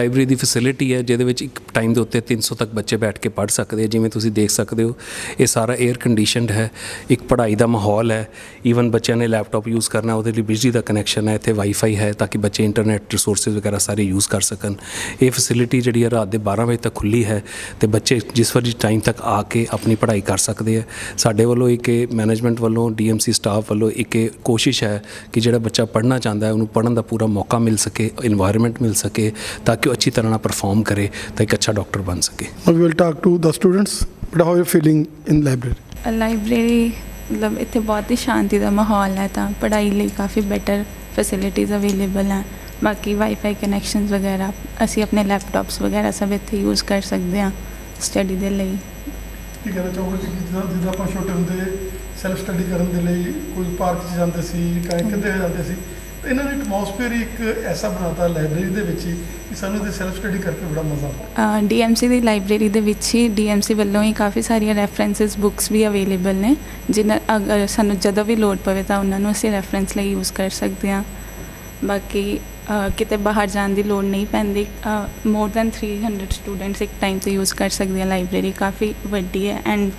[SPEAKER 4] Library the facility ਹੈ ਜਿਹਦੇ ਵਿੱਚ ਇੱਕ ਟਾਈਮ ਦੇ ਉੱਤੇ 300 ਤੱਕ ਬੱਚੇ ਬੈਠ ਕੇ ਪੜ੍ਹ ਸਕਦੇ ਆ। ਜਿਵੇਂ ਤੁਸੀਂ ਦੇਖ ਸਕਦੇ ਹੋ ਇਹ ਸਾਰਾ 에ਅਰ ਕੰਡੀਸ਼ਨਡ ਹੈ, ਇੱਕ ਪੜ੍ਹਾਈ ਦਾ ਮਾਹੌਲ ਹੈ। ਈਵਨ ਬੱਚਿਆਂ ਨੇ ਲੈਪਟਾਪ ਯੂਜ਼ ਕਰਨਾ, ਉਹਦੇ ਲਈ ਬਿਜਲੀ ਦਾ ਕਨੈਕਸ਼ਨ ਹੈ, ਇੱਥੇ ਵਾਈਫਾਈ ਹੈ ਤਾਂ ਕਿ ਬੱਚੇ ਇੰਟਰਨੈਟ ਰਿਸੋਰਸਿਸ ਵਗੈਰਾ ਸਾਰੇ ਯੂਜ਼ ਕਰ ਸਕਣ। ਇਹ ਫੈਸਿਲਿਟੀ ਜਿਹੜੀ ਹੈ ਰਾਤ ਦੇ 12 ਵਜੇ ਤੱਕ ਖੁੱਲ੍ਹੀ ਹੈ ਅਤੇ ਬੱਚੇ ਜਿਸ ਵਾਰੀ ਟਾਈਮ ਤੱਕ ਆ ਕੇ ਆਪਣੀ ਪੜ੍ਹਾਈ ਕਰ ਸਕਦੇ ਆ। ਸਾਡੇ ਵੱਲੋਂ ਇੱਕ ਮੈਨੇਜਮੈਂਟ ਵੱਲੋਂ, DMC ਸਟਾਫ ਵੱਲੋਂ ਇੱਕ ਕੋਸ਼ਿਸ਼ ਹੈ ਕਿ ਜਿਹੜਾ ਬੱਚਾ ਪੜ੍ਹਨਾ ਚਾਹੁੰਦਾ ਹੈ ਉਹਨੂੰ ਪੜ੍ਹਨ ਦਾ ਪੂਰਾ ਮੌਕਾ ਮਿਲ ਸਕੇ, ਇਨਵਾਇਰਨਮੈਂਟ ਮਿਲ ਸਕੇ ਤਾਂ ਕਿ ਉਹ ਅੱਛੀ ਤਰ੍ਹਾਂ ਨਾਲ ਪਰਫਾਰਮ ਕਰੇ ਤਾਂ ਇੱਕ ਅੱਛਾ ਡਾਕਟਰ ਬਣ ਸਕੇ।
[SPEAKER 2] We will talk to the students. But how are you feeling in library?
[SPEAKER 20] Library ਮਤਲਬ ਇੱਥੇ ਬਹੁਤ ਹੀ ਸ਼ਾਂਤੀ ਦਾ ਮਾਹੌਲ ਹੈ, ਤਾਂ ਪੜ੍ਹਾਈ ਲਈ ਕਾਫੀ ਬੈਟਰ ਫੈਸਿਲਿਟੀਜ਼ ਅਵੇਲੇਬਲ ਹੈ। ਬਾਕੀ ਵਾਈਫਾਈ ਕਨੈਕਸ਼ਨਸ ਵਗੈਰਾ ਅਸੀਂ ਆਪਣੇ ਲੈਪਟਾਪਸ ਵਗੈਰਾ ਸਭ ਇੱਥੇ ਯੂਜ਼ ਕਰ ਸਕਦੇ ਹਾਂ ਸਟੱਡੀ ਦੇ ਲਈ।
[SPEAKER 2] ਕੀ ਕਹਿਣਾ ਚਾਹੋਗੇ ਕਿ ਜਿੱਦਾਂ ਆਪਾਂ ਛੋਟੇ ਹੁੰਦੇ ਸੈਲਫ ਸਟੱਡੀ ਕਰਨ ਦੇ ਲਈ ਕੋਈ ਪਾਰਕ 'ਚ ਜਾਂਦੇ ਸੀ, ਕਿਤੇ ਜਾਂਦੇ ਸੀ, ਇਹਨਾਂ ਨੇ ਐਟਮੋਸਫੇਅਰ ਹੀ ਇੱਕ ਐਸਾ ਬਣਾਤਾ ਲਾਇਬ੍ਰੇਰੀ ਦੇ ਵਿੱਚ ਹੀ ਕਿ ਸਾਨੂੰ ਇਹਦੇ ਸੈਲਫ ਸਟੱਡੀ ਕਰਕੇ ਬੜਾ ਮਜ਼ਾ ਆਉਂਦਾ।
[SPEAKER 20] DMC ਦੀ ਲਾਇਬ੍ਰੇਰੀ ਦੇ ਵਿੱਚ ਹੀ DMC ਵੱਲੋਂ ਹੀ ਕਾਫੀ ਸਾਰੀਆਂ ਰੈਫਰੈਂਸਿਸ ਬੁੱਕਸ ਵੀ ਅਵੇਲੇਬਲ ਨੇ, ਜਿਨ੍ਹਾਂ ਅਗਰ ਸਾਨੂੰ ਜਦੋਂ ਵੀ ਲੋੜ ਪਵੇ ਤਾਂ ਉਹਨਾਂ ਨੂੰ ਅਸੀਂ ਰੈਫਰੈਂਸ ਲਈ ਯੂਜ਼ ਕਰ ਸਕਦੇ ਹਾਂ। ਬਾਕੀ ਕਿਤੇ ਬਾਹਰ ਜਾਣ ਦੀ ਲੋੜ ਨਹੀਂ ਪੈਂਦੀ। ਮੋਰ ਦੈਨ 300 ਸਟੂਡੈਂਟਸ ਇੱਕ ਟਾਈਮ 'ਤੇ ਯੂਜ਼ ਕਰ ਸਕਦੇ ਆ। ਲਾਇਬ੍ਰੇਰੀ ਕਾਫੀ ਵੱਡੀ ਹੈ ਐਂਡ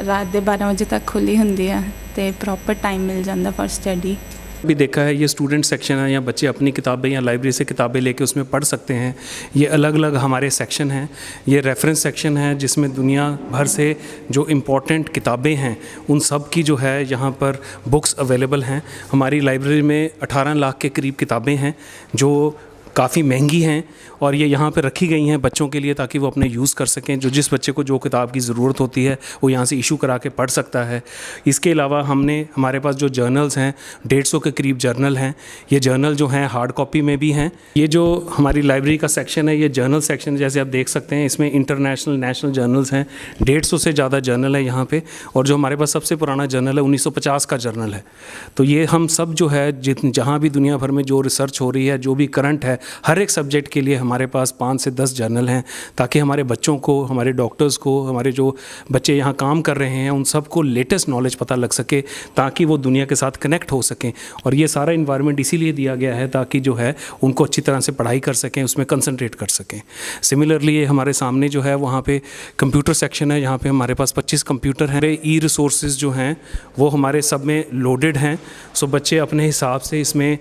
[SPEAKER 20] ਰਾਤ ਦੇ 12 ਵਜੇ ਤੱਕ ਖੁੱਲ੍ਹੀ ਹੁੰਦੀ है तो प्रॉपर टाइम मिल जाता फॉर स्टडी।
[SPEAKER 4] भी देखा है ये स्टूडेंट सेक्शन है, या बच्चे अपनी किताबें या लाइब्रेरी से किताबें लेके उसमें पढ़ सकते हैं। ये अलग अलग हमारे सेक्शन हैं। ये रेफरेंस सेक्शन है जिसमें दुनिया भर से जो इम्पोर्टेंट किताबें हैं उन सब की जो है यहाँ पर बुक्स अवेलेबल हैं। हमारी लाइब्रेरी में 18 लाख के करीब किताबें हैं जो काफ़ी महंगी हैं और ये यहाँ पर रखी गई हैं बच्चों के लिए ताकि वो अपने यूज़ कर सकें। जो जिस बच्चे को जो किताब की ज़रूरत होती है वो यहाँ से इशू करा के पढ़ सकता है। इसके अलावा हमारे पास जो जर्नल्स हैं 150 के करीब जर्नल हैं। ये जर्नल जो हैं हार्ड कॉपी में भी हैं। ये जो हमारी लाइब्रेरी का सेक्शन है ये जर्नल सेक्शन जैसे आप देख सकते हैं, इसमें इंटरनेशनल नेशनल जर्नल्स हैं। 150 से ज़्यादा जर्नल है यहाँ पर। और जो हमारे पास सबसे पुराना जर्नल है 1950 का जर्नल है। तो ये हम सब जो है जहाँ भी दुनिया भर में जो रिसर्च हो रही है, जो भी करंट है, हर एक सब्जेक्ट के लिए हमारे पास 5 से 10 जर्नल हैं ताकि हमारे बच्चों को, हमारे डॉक्टर्स को, हमारे जो बच्चे यहाँ काम कर रहे हैं उन सब को लेटेस्ट नॉलेज पता लग सके ताकि वो दुनिया के साथ कनेक्ट हो सकें। और ये सारा इन्वायरमेंट इसीलिए दिया गया है ताकि जो है उनको अच्छी तरह से पढ़ाई कर सकें, उसमें कंसंट्रेट कर सकें। सिमिलरली ये हमारे सामने जो है वहाँ पे कंप्यूटर सेक्शन है। यहाँ पे हमारे पास 25 कंप्यूटर हैं। ई रिसोर्सेज जो हैं वो हमारे सब में लोडेड हैं। सो बच्चे अपने हिसाब से इसमें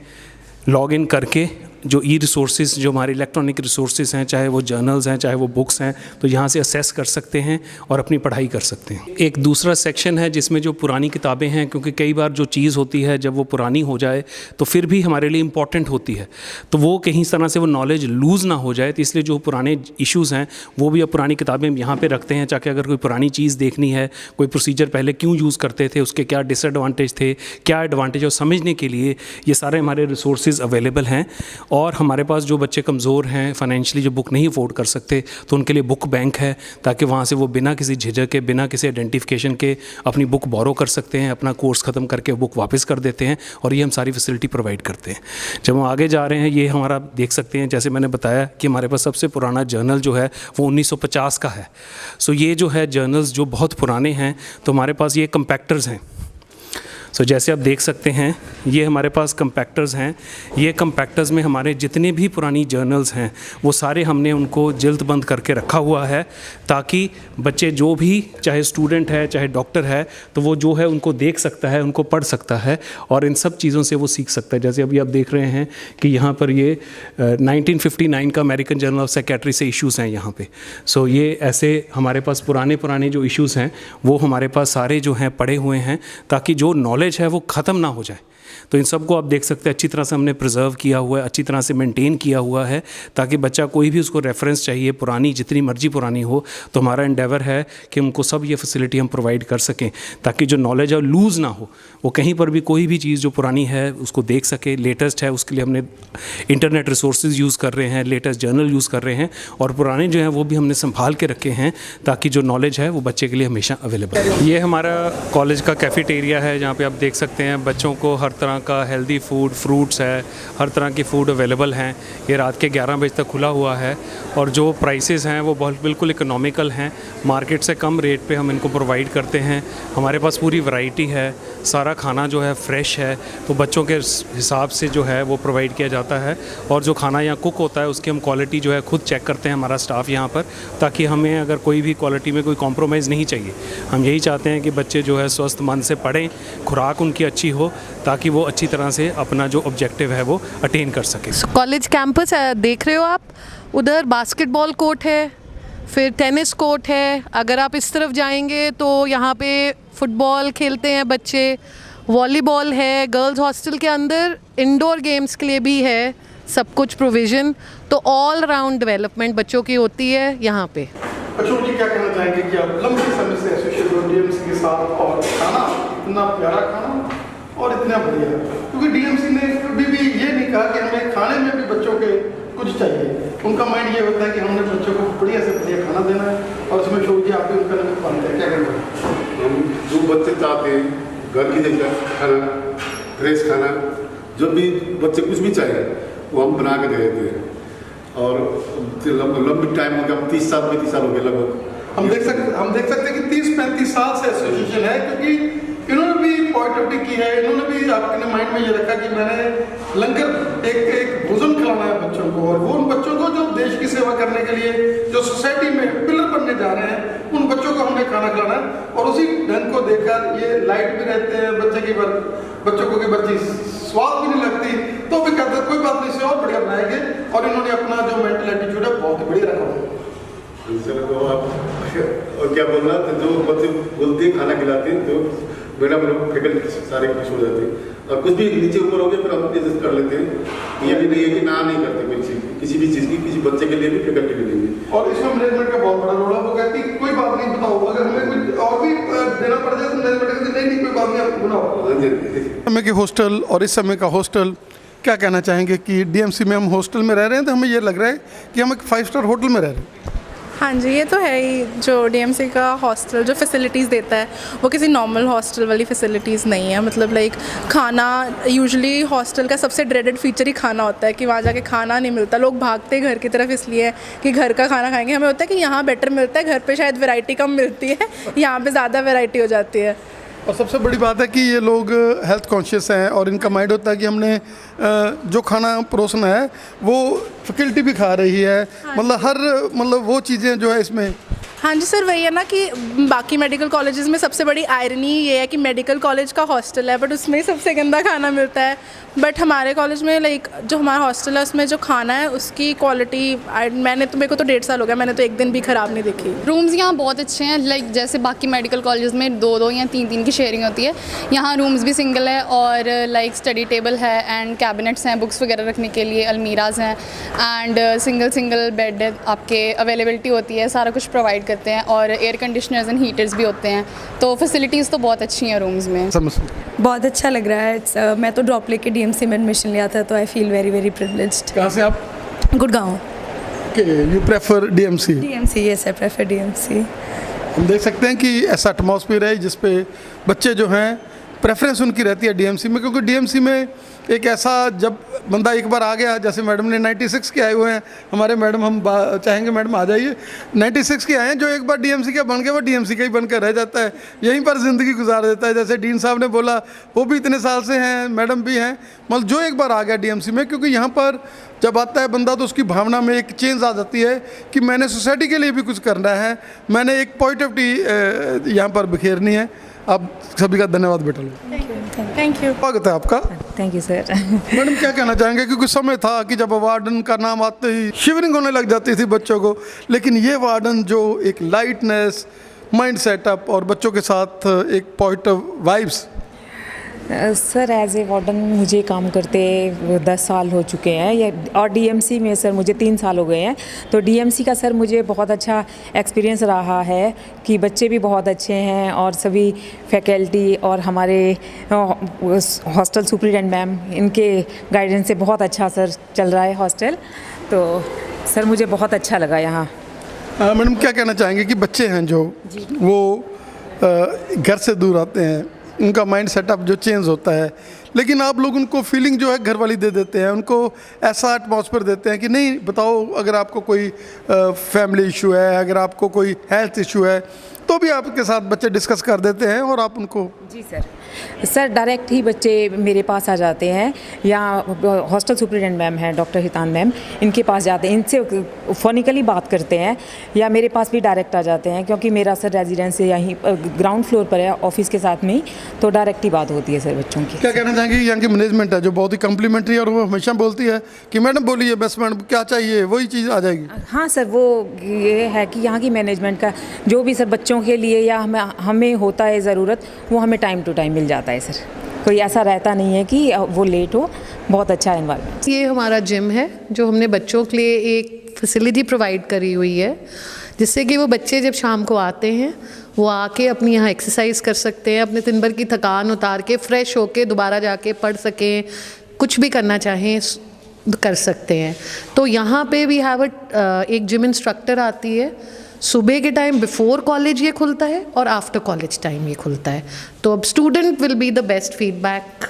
[SPEAKER 4] लॉग इन करके जो ई रिसोर्सेज, जो हमारे इलेक्ट्रॉनिक रिसोर्सेज हैं, चाहे वो जर्नल्स हैं, चाहे वो बुक्स हैं, तो यहाँ से असेस कर सकते हैं और अपनी पढ़ाई कर सकते हैं। एक दूसरा सेक्शन है जिसमें जो पुरानी किताबें हैं, क्योंकि कई बार जो चीज़ होती है जब वो पुरानी हो जाए तो फिर भी हमारे लिए इम्पॉर्टेंट होती है, तो वो कहीं तरह से वो नॉलेज लूज़ ना हो जाए। तो इसलिए जो पुराने इशूज़ हैं वो भी अब पुरानी किताबें यहाँ पर रखते हैं ताकि अगर कोई पुरानी चीज़ देखनी है, कोई प्रोसीजर पहले क्यों यूज़ करते थे, उसके क्या डिसएडवांटेज थे, क्या एडवांटेज, और समझने के लिए ये सारे हमारे रिसोर्सेज अवेलेबल हैं। और हमारे पास जो बच्चे कमज़ोर हैं, फाइनेंशियली जो बुक नहीं अफोर्ड कर सकते, तो उनके लिए बुक बैंक है, ताकि वहाँ से वो बिना किसी झिझक के, बिना किसी आइडेंटिफिकेशन के अपनी बुक बोरो कर सकते हैं, अपना कोर्स ख़त्म करके बुक वापस कर देते हैं, और ये हम सारी फैसिलिटी प्रोवाइड करते हैं। जब हम आगे जा रहे हैं, ये हमारा देख सकते हैं, जैसे मैंने बताया कि हमारे पास सबसे पुराना जर्नल जो है वो 1950 का है। सो ये जो है जर्नल्स जो बहुत पुराने हैं, तो हमारे पास ये कंपैक्टर्स हैं। सो जैसे आप देख सकते हैं, ये हमारे पास कंपैक्टर्स हैं। ये कंपैक्टर्स में हमारे जितने भी पुरानी जर्नल्स हैं वो सारे हमने उनको जिल्दबंद करके रखा हुआ है, ताकि बच्चे जो भी, चाहे स्टूडेंट है चाहे डॉक्टर है, तो वो जो है उनको देख सकता है, उनको पढ़ सकता है और इन सब चीज़ों से वो सीख सकता है। जैसे अभी आप देख रहे हैं कि यहाँ पर ये 1959 का अमेरिकन जर्नल ऑफ साइकेट्री से इश्यूज़ हैं यहाँ पे। सो ये ऐसे हमारे पास पुराने जो इश्यूज़ हैं वो हमारे पास सारे जो हैं पड़े हुए हैं, ताकि जो नॉलेज है वो ख़त्म ना हो जाए। तो इन सब को आप देख सकते हैं, अच्छी तरह से हमने प्रिजर्व किया हुआ है, अच्छी तरह से मेंटेन किया हुआ है, ताकि बच्चा कोई भी उसको रेफरेंस चाहिए, पुरानी जितनी मर्जी पुरानी हो, तो हमारा एंडेवर है कि उनको सब ये फैसिलिटी हम प्रोवाइड कर सकें, ताकि जो नॉलेज है लूज़ ना हो, वो कहीं पर भी कोई भी चीज़ जो पुरानी है उसको देख सके। लेटेस्ट है उसके लिए हमने इंटरनेट रिसोर्सेज यूज़ कर रहे हैं, लेटेस्ट जर्नल यूज़ कर रहे हैं, और पुराने जो हैं वो भी हमने संभाल के रखे हैं, ताकि जो नॉलेज है वो बच्चे के लिए हमेशा अवेलेबल है। ये हमारा कॉलेज का कैफेटेरिया है, जहाँ पर आप देख सकते हैं बच्चों को हर तरह का हेल्दी फूड, फ्रूट्स है, हर तरह की फ़ूड अवेलेबल हैं। ये रात के 11 बजे तक खुला हुआ है, और जो प्राइसेस हैं वो बहुत बिल्कुल इकोनॉमिकल हैं, मार्केट से कम रेट पे हम इनको प्रोवाइड करते हैं। हमारे पास पूरी वैरायटी है, सारा खाना जो है फ्रेश है, तो बच्चों के हिसाब से जो है वो प्रोवाइड किया जाता है। और जो खाना यहाँ कुक होता है उसकी हम क्वालिटी जो है खुद चेक करते हैं, हमारा स्टाफ यहाँ पर, ताकि हमें अगर कोई भी क्वालिटी में कोई कॉम्प्रोमाइज़ नहीं चाहिए। हम यही चाहते हैं कि बच्चे जो है स्वस्थ मन से पढ़ें, खुराक उनकी अच्छी हो, ताकि वो अच्छी तरह से अपना जो ऑब्जेक्टिव है वो अटेन कर सके।
[SPEAKER 3] कॉलेज कैंपस देख रहे हो आप, उधर बास्केटबॉल कोर्ट है, फिर टेनिस कोर्ट है। अगर आप इस तरफ जाएंगे तो यहाँ पे फुटबॉल खेलते हैं बच्चे, वॉलीबॉल है। गर्ल्स हॉस्टल के अंदर इंडोर गेम्स के लिए भी है सब कुछ प्रोविज़न। तो ऑल राउंड डेवलपमेंट बच्चों की होती है यहाँ पे।
[SPEAKER 2] बच्चों जी क्या कहना चाहेंगे कि आप लंबे समय से एसोसिएट हो डीएमसी के साथ, और खाना इतना प्यारा खाना और इतना बढ़िया, क्योंकि डीएमसी ने कभी भी ये नहीं कहा कि हमें खाने में भी बच्चों के कुछ चाहिए। उनका माइंड ये होता है कि हमने बच्चों को बढ़िया से बढ़िया खाना देना है, और उसमें शो जी आप भी उनका नंबर पाते हैं। क्या करना है,
[SPEAKER 21] हम जो बच्चे चाहते हैं, घर की जगह खाना, फ्रेश खाना, जो भी बच्चे कुछ भी चाहिए वो हम बना के दे देते हैं। और लंबी टाइम हो गया, 30 साल हो गए लगभग। हम देख सकते हैं कि 30-35 साल से एसोसिएशन है, क्योंकि इन्होंने भी पॉइंट ऑफ व्यू की है, इन्होंने भी अपने माइंड में ये रखा कि मैंने लंगर एक भोजन खिलाना है बच्चों को, और वो उन बच्चों को जो देश की सेवा करने के लिए, जो सोसाइटी में पिलर बनने जा रहे हैं, उन बच्चों को हमने खाना खिलाना है। और उसी ढंग को देखकर ये लाइट भी रहते हैं बच्चों को, की बच्ची स्वाद भी नहीं लगती, तो भी कहते हैं कोई बात नहीं, से और बढ़िया बनाएंगे। और इन्होंने अपना जो मेंटल एटीट्यूड है बहुत बढ़िया रखा है। और क्या बोलना, जो बच्चे बोलते हैं खाना खिलाते हैं, तो मैडम लोग फैकल्टी सारे खुश हो जाते हैं, और कुछ भी नीचे ऊपर हो गया फिर हम एडजस्ट कर लेते हैं। ये भी नहीं है कि ना नहीं करते कोई चीज़, किसी भी चीज़ की, किसी बच्चे के लिए भी, फैकल्टी के लिए भी।
[SPEAKER 2] और इसमें मैनेजमेंट का बहुत बड़ा रोल है। वो कहती है कोई बात नहीं, बताओ अगर हमें कुछ और भी देना पड़ जाए तो मैनेजमेंट कहती नहीं कोई बात नहीं, आप बनाओ। समय के हॉस्टल और इस समय का हॉस्टल, क्या कहना चाहेंगे कि डीएमसी में हम हॉस्टल में रह रहे हैं, तो हमें ये लग रहा है कि हम एक 5 स्टार होटल में रह रहे हैं।
[SPEAKER 8] हाँ जी, ये तो है ही। जो डीएमसी का हॉस्टल जो फैसिलिटीज़ देता है वो किसी नॉर्मल हॉस्टल वाली फैसिलिटीज़ नहीं है। मतलब लाइक खाना, यूजुअली हॉस्टल का सबसे ड्रेडेड फीचर ही खाना होता है, कि वहाँ जाके खाना नहीं मिलता। लोग भागते हैं घर की तरफ इसलिए कि घर का खाना खाएंगे। हमें होता है कि यहाँ बेटर मिलता है, घर पे शायद वैरायटी कम मिलती है, यहाँ पे ज़्यादा वैरायटी हो जाती है।
[SPEAKER 2] और सबसे बड़ी बात है कि ये लोग हेल्थ कॉन्शियस हैं, और इनका माइंड होता है कि हमने जो खाना परोसना है वो फैकल्टी भी खा रही है। मतलब वो चीज़ें जो है इसमें।
[SPEAKER 8] हाँ जी सर, वही है ना कि बाकी मेडिकल कॉलेजेस में सबसे बड़ी आयरनी ये है कि मेडिकल कॉलेज का हॉस्टल है, बट उसमें ही सबसे गंदा खाना मिलता है। बट हमारे कॉलेज में लाइक जो हमारा हॉस्टल है उसमें जो खाना है उसकी क्वालिटी, मेरे को तो 1.5 साल हो गया, मैंने तो एक दिन भी ख़राब नहीं देखी।
[SPEAKER 22] रूम्स यहाँ बहुत अच्छे हैं। लाइक जैसे बाकी मेडिकल कॉलेज में 2-2 या 3-3 की शेयरिंग होती है, यहाँ रूम्स भी सिंगल है, और लाइक स्टडी टेबल है एंड कैबिनेट्स हैं बुक्स वगैरह रखने के लिए, अलमीराज हैं, एंड सिंगल बेड आपके अवेलेबिलिटी होती है, सारा कुछ प्रोवाइड प्रोवाइड करते हैं और एयर कंडीशनर्स एंड हीटर्स भी होते हैं, तो फैसिलिटीज़ तो बहुत अच्छी हैं रूम्स में।
[SPEAKER 1] बहुत अच्छा लग रहा है। मैं तो ड्रॉप लेके डीएमसी में एडमिशन लिया था, तो I feel very very privileged.
[SPEAKER 2] कहाँ से आप?
[SPEAKER 1] Gurgaon.
[SPEAKER 2] You prefer DMC?
[SPEAKER 1] DMC, yes I prefer DMC.
[SPEAKER 2] हम देख सकते हैं कि ऐसा एटमॉस्फेयर है जिस पे बच्चे जो हैं प्रेफरेंस उनकी रहती है डीएमसी में, क्योंकि डीएमसी में एक ऐसा, जब बंदा एक बार आ गया, जैसे मैडम ने 96 के आए हुए हैं हमारे मैडम, हम चाहेंगे मैडम आ जाइए, 96 के आए हैं, जो एक बार डीएमसी का बन गया वो डीएमसी का ही बनकर रह जाता है, यहीं पर ज़िंदगी गुजार देता है। जैसे डीन साहब ने बोला, वो भी इतने साल से हैं, मैडम भी हैं, मतलब जो एक बार आ गया डीएमसी में, क्योंकि यहाँ पर जब आता है बंदा तो उसकी भावना में एक चेंज आ जाती है कि मैंने सोसाइटी के लिए भी कुछ करना है, मैंने एक पॉजिटिविटी यहाँ पर बिखेरनी है। आप सभी का धन्यवाद बेटा।
[SPEAKER 1] Thank you.
[SPEAKER 2] स्वागत है आपका।
[SPEAKER 1] Thank you sir.
[SPEAKER 2] मैडम क्या कहना चाहेंगे, क्योंकि समय था कि जब वार्डन का नाम आते ही शिवरिंग होने लग जाती थी बच्चों को, लेकिन ये वार्डन जो एक लाइटनेस, माइंड सेटअप और बच्चों के साथ एक positive vibes.
[SPEAKER 1] Sir as a warden मुझे काम करते 10 साल हो चुके हैं, और डीएमसी में सर मुझे 3 साल हो गए हैं। तो डीएमसी का सर मुझे बहुत अच्छा एक्सपीरियंस रहा है कि बच्चे भी बहुत अच्छे हैं और सभी फैकल्टी और हमारे हॉस्टल सुपरिटेंडेंट मैम, इनके गाइडेंस से बहुत अच्छा सर चल रहा है हॉस्टल। तो सर मुझे बहुत अच्छा लगा यहाँ।
[SPEAKER 2] मैडम क्या कहना चाहेंगे कि बच्चे हैं जो वो घर से दूर आते हैं, उनका माइंड सेटअप जो चेंज होता है, लेकिन आप लोग उनको फीलिंग जो है घर वाली दे देते हैं, उनको ऐसा एटमॉस्फेयर देते हैं कि नहीं बताओ, अगर आपको कोई फैमिली इशू है, अगर आपको कोई हेल्थ इशू है, तो भी आपके साथ बच्चे डिस्कस कर देते हैं और आप उनको।
[SPEAKER 1] जी सर डायरेक्ट ही बच्चे मेरे पास आ जाते हैं, या हॉस्टल सुपरिटेंडेंट मैम हैं डॉक्टर हितान मैम, इनके पास जाते हैं, इनसे फ़ोनिकली बात करते हैं, या मेरे पास भी डायरेक्ट आ जाते हैं, क्योंकि मेरा सर रेजिडेंस यहीं ग्राउंड फ्लोर पर है ऑफिस के साथ में ही, तो डायरेक्ट ही बात होती है सर बच्चों की।
[SPEAKER 2] क्या कहना चाहेंगे यहाँ की मैनेजमेंट है जो बहुत ही कम्प्लीमेंट्री, और वो हमेशा बोलती है कि मैडम बोलिए बस मैडम क्या चाहिए वही चीज़ आ जाएगी।
[SPEAKER 1] हाँ सर, वो ये है कि यहाँ की मैनेजमेंट का जो भी सर बच्चों के लिए या हमें होता है ज़रूरत, वो हमें टाइम टू टाइम मिल जाता है सर, कोई ऐसा रहता नहीं है कि वो लेट हो। बहुत अच्छा एनवायरनमेंट।
[SPEAKER 3] ये हमारा जिम है जो हमने बच्चों के लिए एक फैसिलिटी प्रोवाइड करी हुई है, जिससे कि वो बच्चे जब शाम को आते हैं वो आके अपनी यहाँ एक्सरसाइज कर सकते हैं, अपने दिन भर की थकान उतार के फ्रेश होके दोबारा जाके पढ़ सकें, कुछ भी करना चाहें कर सकते हैं। तो यहाँ पे भी हैव एक जिम इंस्ट्रक्टर आती है, सुबह के टाइम बिफोर कॉलेज ये खुलता है और आफ्टर कॉलेज टाइम ये खुलता है, तो अब student will be the best feedback.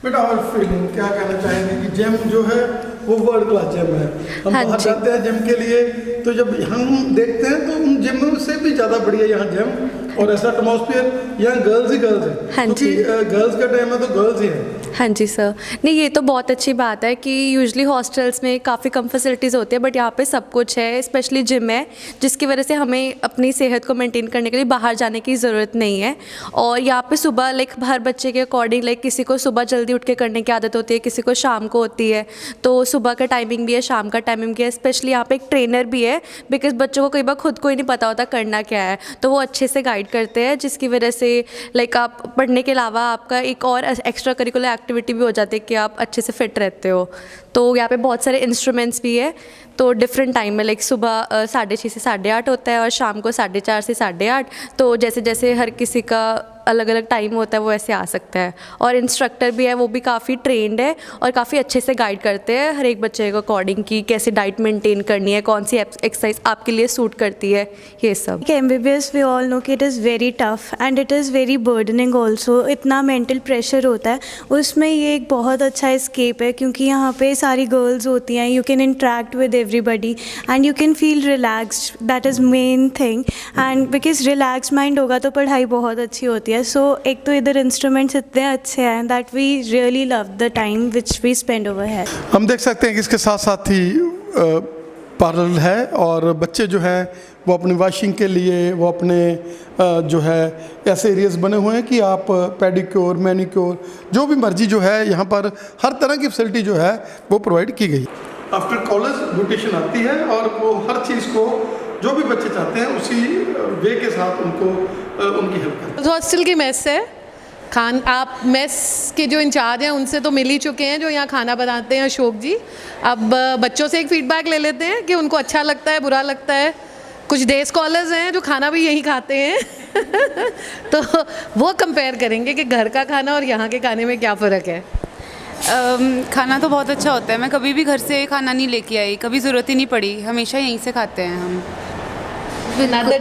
[SPEAKER 2] बेटा और फीलिंग क्या कहना चाहेंगे कि जिम जो है वो वर्ल्ड क्लास जिम है, हम बाहर जाते हैं जिम के लिए, तो जब हम देखते हैं तो उन जिम से भी ज़्यादा बढ़िया यहाँ जिम और ऐसा एटमॉस्फेयर, यहाँ गर्ल्स ही गर्ल्स हैं।
[SPEAKER 5] हाँ जी,
[SPEAKER 2] गर्ल्स का टाइम है तो गर्ल्स ही हैं।
[SPEAKER 5] हाँ जी सर, नहीं ये तो बहुत अच्छी बात है कि यूजुअली हॉस्टल्स में काफ़ी कम फैसिलिटीज़ होती है, बट यहाँ पे सब कुछ है, स्पेशली जिम है, जिसकी वजह से हमें अपनी सेहत को मेंटेन करने के लिए बाहर जाने की ज़रूरत नहीं है। और यहाँ पे सुबह हर बच्चे के अकॉर्डिंग किसी को सुबह जल्दी उठ के करने की आदत होती है, किसी को शाम को होती है, तो सुबह का टाइमिंग भी है, शाम का टाइमिंग भी है। स्पेशली यहाँ पे एक ट्रेनर भी है, बिकॉज बच्चों को कई बार खुद को ही नहीं पता होता करना क्या है, तो वो अच्छे से गाइड करते हैं, जिसकी वजह से आप पढ़ने के अलावा आपका एक और एक्स्ट्रा करिकुलर एक्टिविटी भी हो जाती है कि आप अच्छे से फिट रहते हो। तो यहाँ पे बहुत सारे इंस्ट्रूमेंट्स भी है, तो डिफरेंट टाइम में सुबह 6:30 से 8:30 होता है और शाम को 4:30 से 8:30, तो जैसे जैसे हर किसी का अलग अलग टाइम होता है वो ऐसे आ सकता है। और इंस्ट्रक्टर भी है, वो भी काफ़ी ट्रेंड है और काफ़ी अच्छे से गाइड करते हैं हर एक बच्चे को अकॉर्डिंग की कैसे डाइट मेंटेन करनी है, कौन सी एक्सरसाइज आपके लिए सूट करती है, ये सब।
[SPEAKER 23] MBBS वी ऑल नो कि it is very tough and it is very burdening also, इतना मेंटल प्रेशर होता है, उसमें ये एक बहुत अच्छा एस्केप है, क्योंकि यहाँ पे सारी गर्ल्स होती हैं, you can interact with everybody and you can feel relaxed, that is main thing. And because relax mind होगा तो पढ़ाई बहुत अच्छी होती है। सो एक तो इधर इंस्ट्रूमेंट्स इतने अच्छे हैं that we really love the time which we spend over है।
[SPEAKER 2] हम देख सकते हैं कि इसके साथ साथ ही पार्लर है और बच्चे जो हैं वो अपनी वॉशिंग के लिए वो अपने जो है ऐसे एरियाज़ बने हुए हैं कि आप पेडिक्योर मैनिक्योर जो भी मर्जी जो है यहाँ पर हर तरह की फैसिलिटी जो है वो प्रोवाइड की गई। आफ्टर कॉलेज ब्यूटिशियन आती है और वो हर चीज़ को जो भी बच्चे चाहते हैं उसी वे के साथ उनको उनकी हेल्प करते हैं।
[SPEAKER 3] हॉस्टल की मेस है, आप मेस के जो इंचार्ज हैं उनसे तो मिल ही चुके हैं जो यहाँ खाना बनाते हैं अशोक जी। अब बच्चों से एक फ़ीडबैक ले लेते हैं कि उनको अच्छा लगता है बुरा लगता है, कुछ डे स्कॉलर्स हैं जो खाना भी यहीं खाते हैं तो वो कंपेयर करेंगे कि घर का खाना और यहाँ के खाने में क्या फ़र्क है।
[SPEAKER 6] खाना तो बहुत अच्छा होता है। मैं कभी भी घर से खाना नहीं लेके आई, कभी ज़रूरत ही नहीं पड़ी, हमेशा यहीं से खाते हैं हम।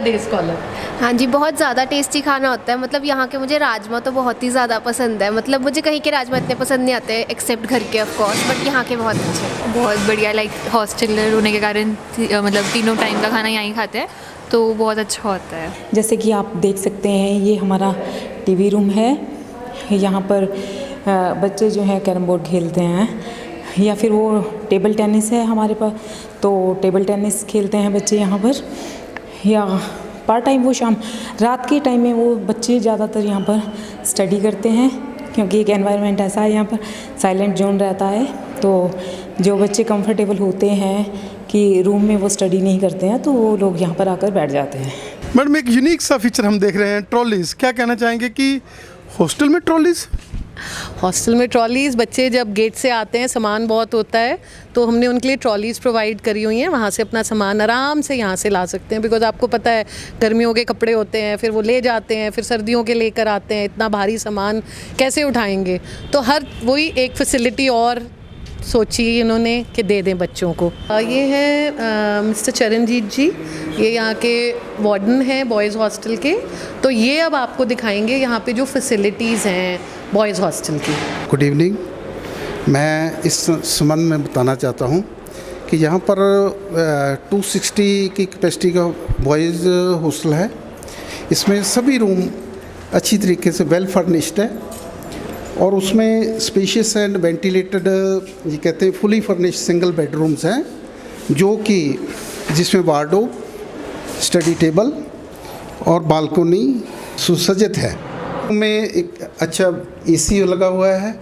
[SPEAKER 3] Day scholar.
[SPEAKER 7] हाँ जी, बहुत ज़्यादा टेस्टी खाना होता है। मतलब यहाँ के मुझे राजमा तो बहुत ही ज़्यादा पसंद है। मतलब मुझे कहीं के राजमा इतने पसंद नहीं आते एक्सेप्ट घर के ऑफ कोर्स, बट यहाँ के बहुत अच्छे।
[SPEAKER 9] बहुत बढ़िया, लाइक हॉस्टलर होने के कारण मतलब तीनों टाइम का खाना यहीं खाते हैं तो बहुत अच्छा होता है।
[SPEAKER 1] जैसे कि आप देख सकते हैं ये हमारा टीवी रूम है। यहाँ पर बच्चे जो हैं कैरम बोर्ड खेलते हैं या फिर वो टेबल टेनिस है हमारे पास, तो टेबल टेनिस खेलते हैं बच्चे यहाँ पर। या पार्ट टाइम वो शाम रात के टाइम में वो बच्चे ज़्यादातर यहाँ पर स्टडी करते हैं, क्योंकि एक एनवायरनमेंट ऐसा है यहाँ पर साइलेंट जोन रहता है। तो जो बच्चे कंफर्टेबल होते हैं कि रूम में वो स्टडी नहीं करते हैं तो वो लोग यहाँ पर आकर बैठ जाते हैं।
[SPEAKER 2] मैडम, एक यूनिक सा फीचर हम देख रहे हैं, ट्रॉलीज़। क्या कहना चाहेंगे कि हॉस्टल में ट्रॉलीज़?
[SPEAKER 3] हॉस्टल में ट्रॉलीज़, बच्चे जब गेट से आते हैं सामान बहुत होता है तो हमने उनके लिए ट्रॉलीज़ प्रोवाइड करी हुई हैं। वहाँ से अपना सामान आराम से यहाँ से ला सकते हैं, बिकॉज़ आपको पता है गर्मियों के कपड़े होते हैं, फिर वो ले जाते हैं, फिर सर्दियों के लेकर आते हैं, इतना भारी सामान कैसे उठाएंगे। तो हर वही एक फैसिलिटी और सोची इन्होंने कि दे दें बच्चों को। ये है मिस्टर चरणजीत जी, ये यहाँ के वार्डन हैं बॉयज़ हॉस्टल के। तो ये अब आपको दिखाएंगे यहाँ पे जो फैसिलिटीज़ हैं बॉयज़ हॉस्टल की।
[SPEAKER 24] Good evening. मैं इस संबंध में बताना चाहता हूँ कि यहाँ पर 260 की कैपेसिटी का बॉयज़ हॉस्टल है। इसमें सभी रूम अच्छी तरीके से वेल फर्निश्ड है और उसमें स्पेशियस एंड वेंटिलेटेड, ये कहते हैं फुली फर्निश्ड सिंगल बेडरूम्स हैं, जो कि जिसमें वार्डरोब, स्टडी टेबल और बालकोनी सुसज्जित है। में एक अच्छा एसी लगा हुआ है,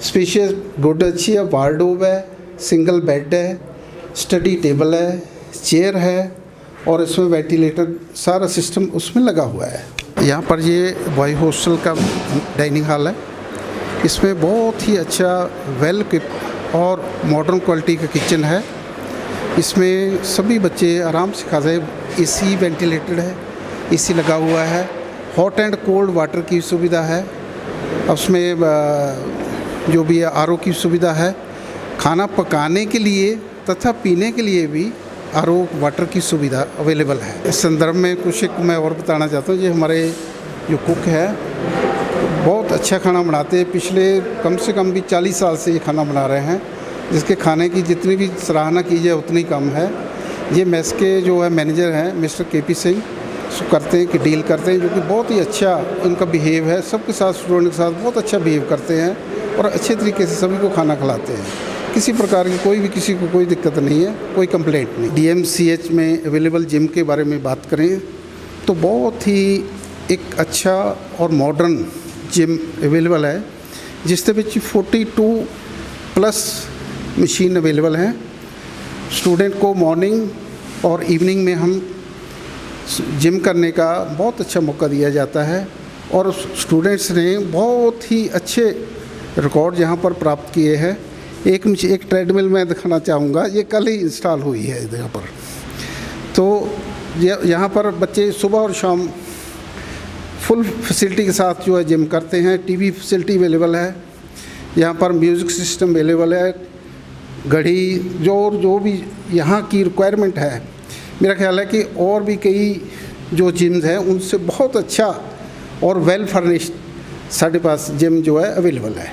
[SPEAKER 24] स्पेशियस गुड अच्छी है, वार्डरोब है, सिंगल बेड है, स्टडी टेबल है, चेयर है और इसमें वेंटिलेटर सारा सिस्टम उसमें लगा हुआ है। यहाँ पर ये बॉय हॉस्टल का डाइनिंग हॉल है। इसमें बहुत ही अच्छा वेल इक्विप्ड और मॉडर्न क्वालिटी का किचन है। इसमें सभी बच्चे आराम से खा सकते। एसी वेंटिलेटेड है, एसी लगा हुआ है, हॉट एंड कोल्ड वाटर की सुविधा है, उसमें जो भी आरओ की सुविधा है। खाना पकाने के लिए तथा पीने के लिए भी आरओ वाटर की सुविधा अवेलेबल है। इस संदर्भ में कुछ एक मैं और बताना चाहता हूँ। ये हमारे जो कुक है बहुत अच्छा खाना बनाते हैं। पिछले कम से कम भी 40 साल से ये खाना बना रहे हैं, जिसके खाने की जितनी भी सराहना की जाए उतनी कम है। ये मेस के जो है मैनेजर हैं मिस्टर केपी सिंह करते हैं कि डील करते हैं, जो कि बहुत ही अच्छा इनका बिहेव है। सबके साथ, स्टूडेंट के साथ बहुत अच्छा बिहेव करते हैं और अच्छे तरीके से सभी को खाना खिलाते हैं। किसी प्रकार की किसी को कोई दिक्कत नहीं है, कोई कंप्लेंट नहीं। DMCH में अवेलेबल जिम के बारे में बात करें तो बहुत ही एक अच्छा और मॉडर्न जिम अवेलेबल है, जिसके विच 42+ मशीन अवेलेबल हैं। स्टूडेंट को मॉर्निंग और इवनिंग में हम जिम करने का बहुत अच्छा मौका दिया जाता है और स्टूडेंट्स ने बहुत ही अच्छे रिकॉर्ड यहाँ पर प्राप्त किए हैं। एक ट्रेडमिल मैं दिखाना चाहूँगा, ये कल ही इंस्टॉल हुई है यहाँ पर। तो यहाँ पर बच्चे सुबह और शाम फुल फैसिलिटी के साथ जो है जिम करते हैं। टीवी फैसिलिटी अवेलेबल है, यहाँ पर म्यूज़िक सिस्टम अवेलेबल है, घड़ी जो भी यहाँ की रिक्वायरमेंट है। मेरा ख्याल है कि और भी कई जो जिम्स हैं उनसे बहुत अच्छा और वेल फर्निश्ड साढ़े पास जिम जो है अवेलेबल है।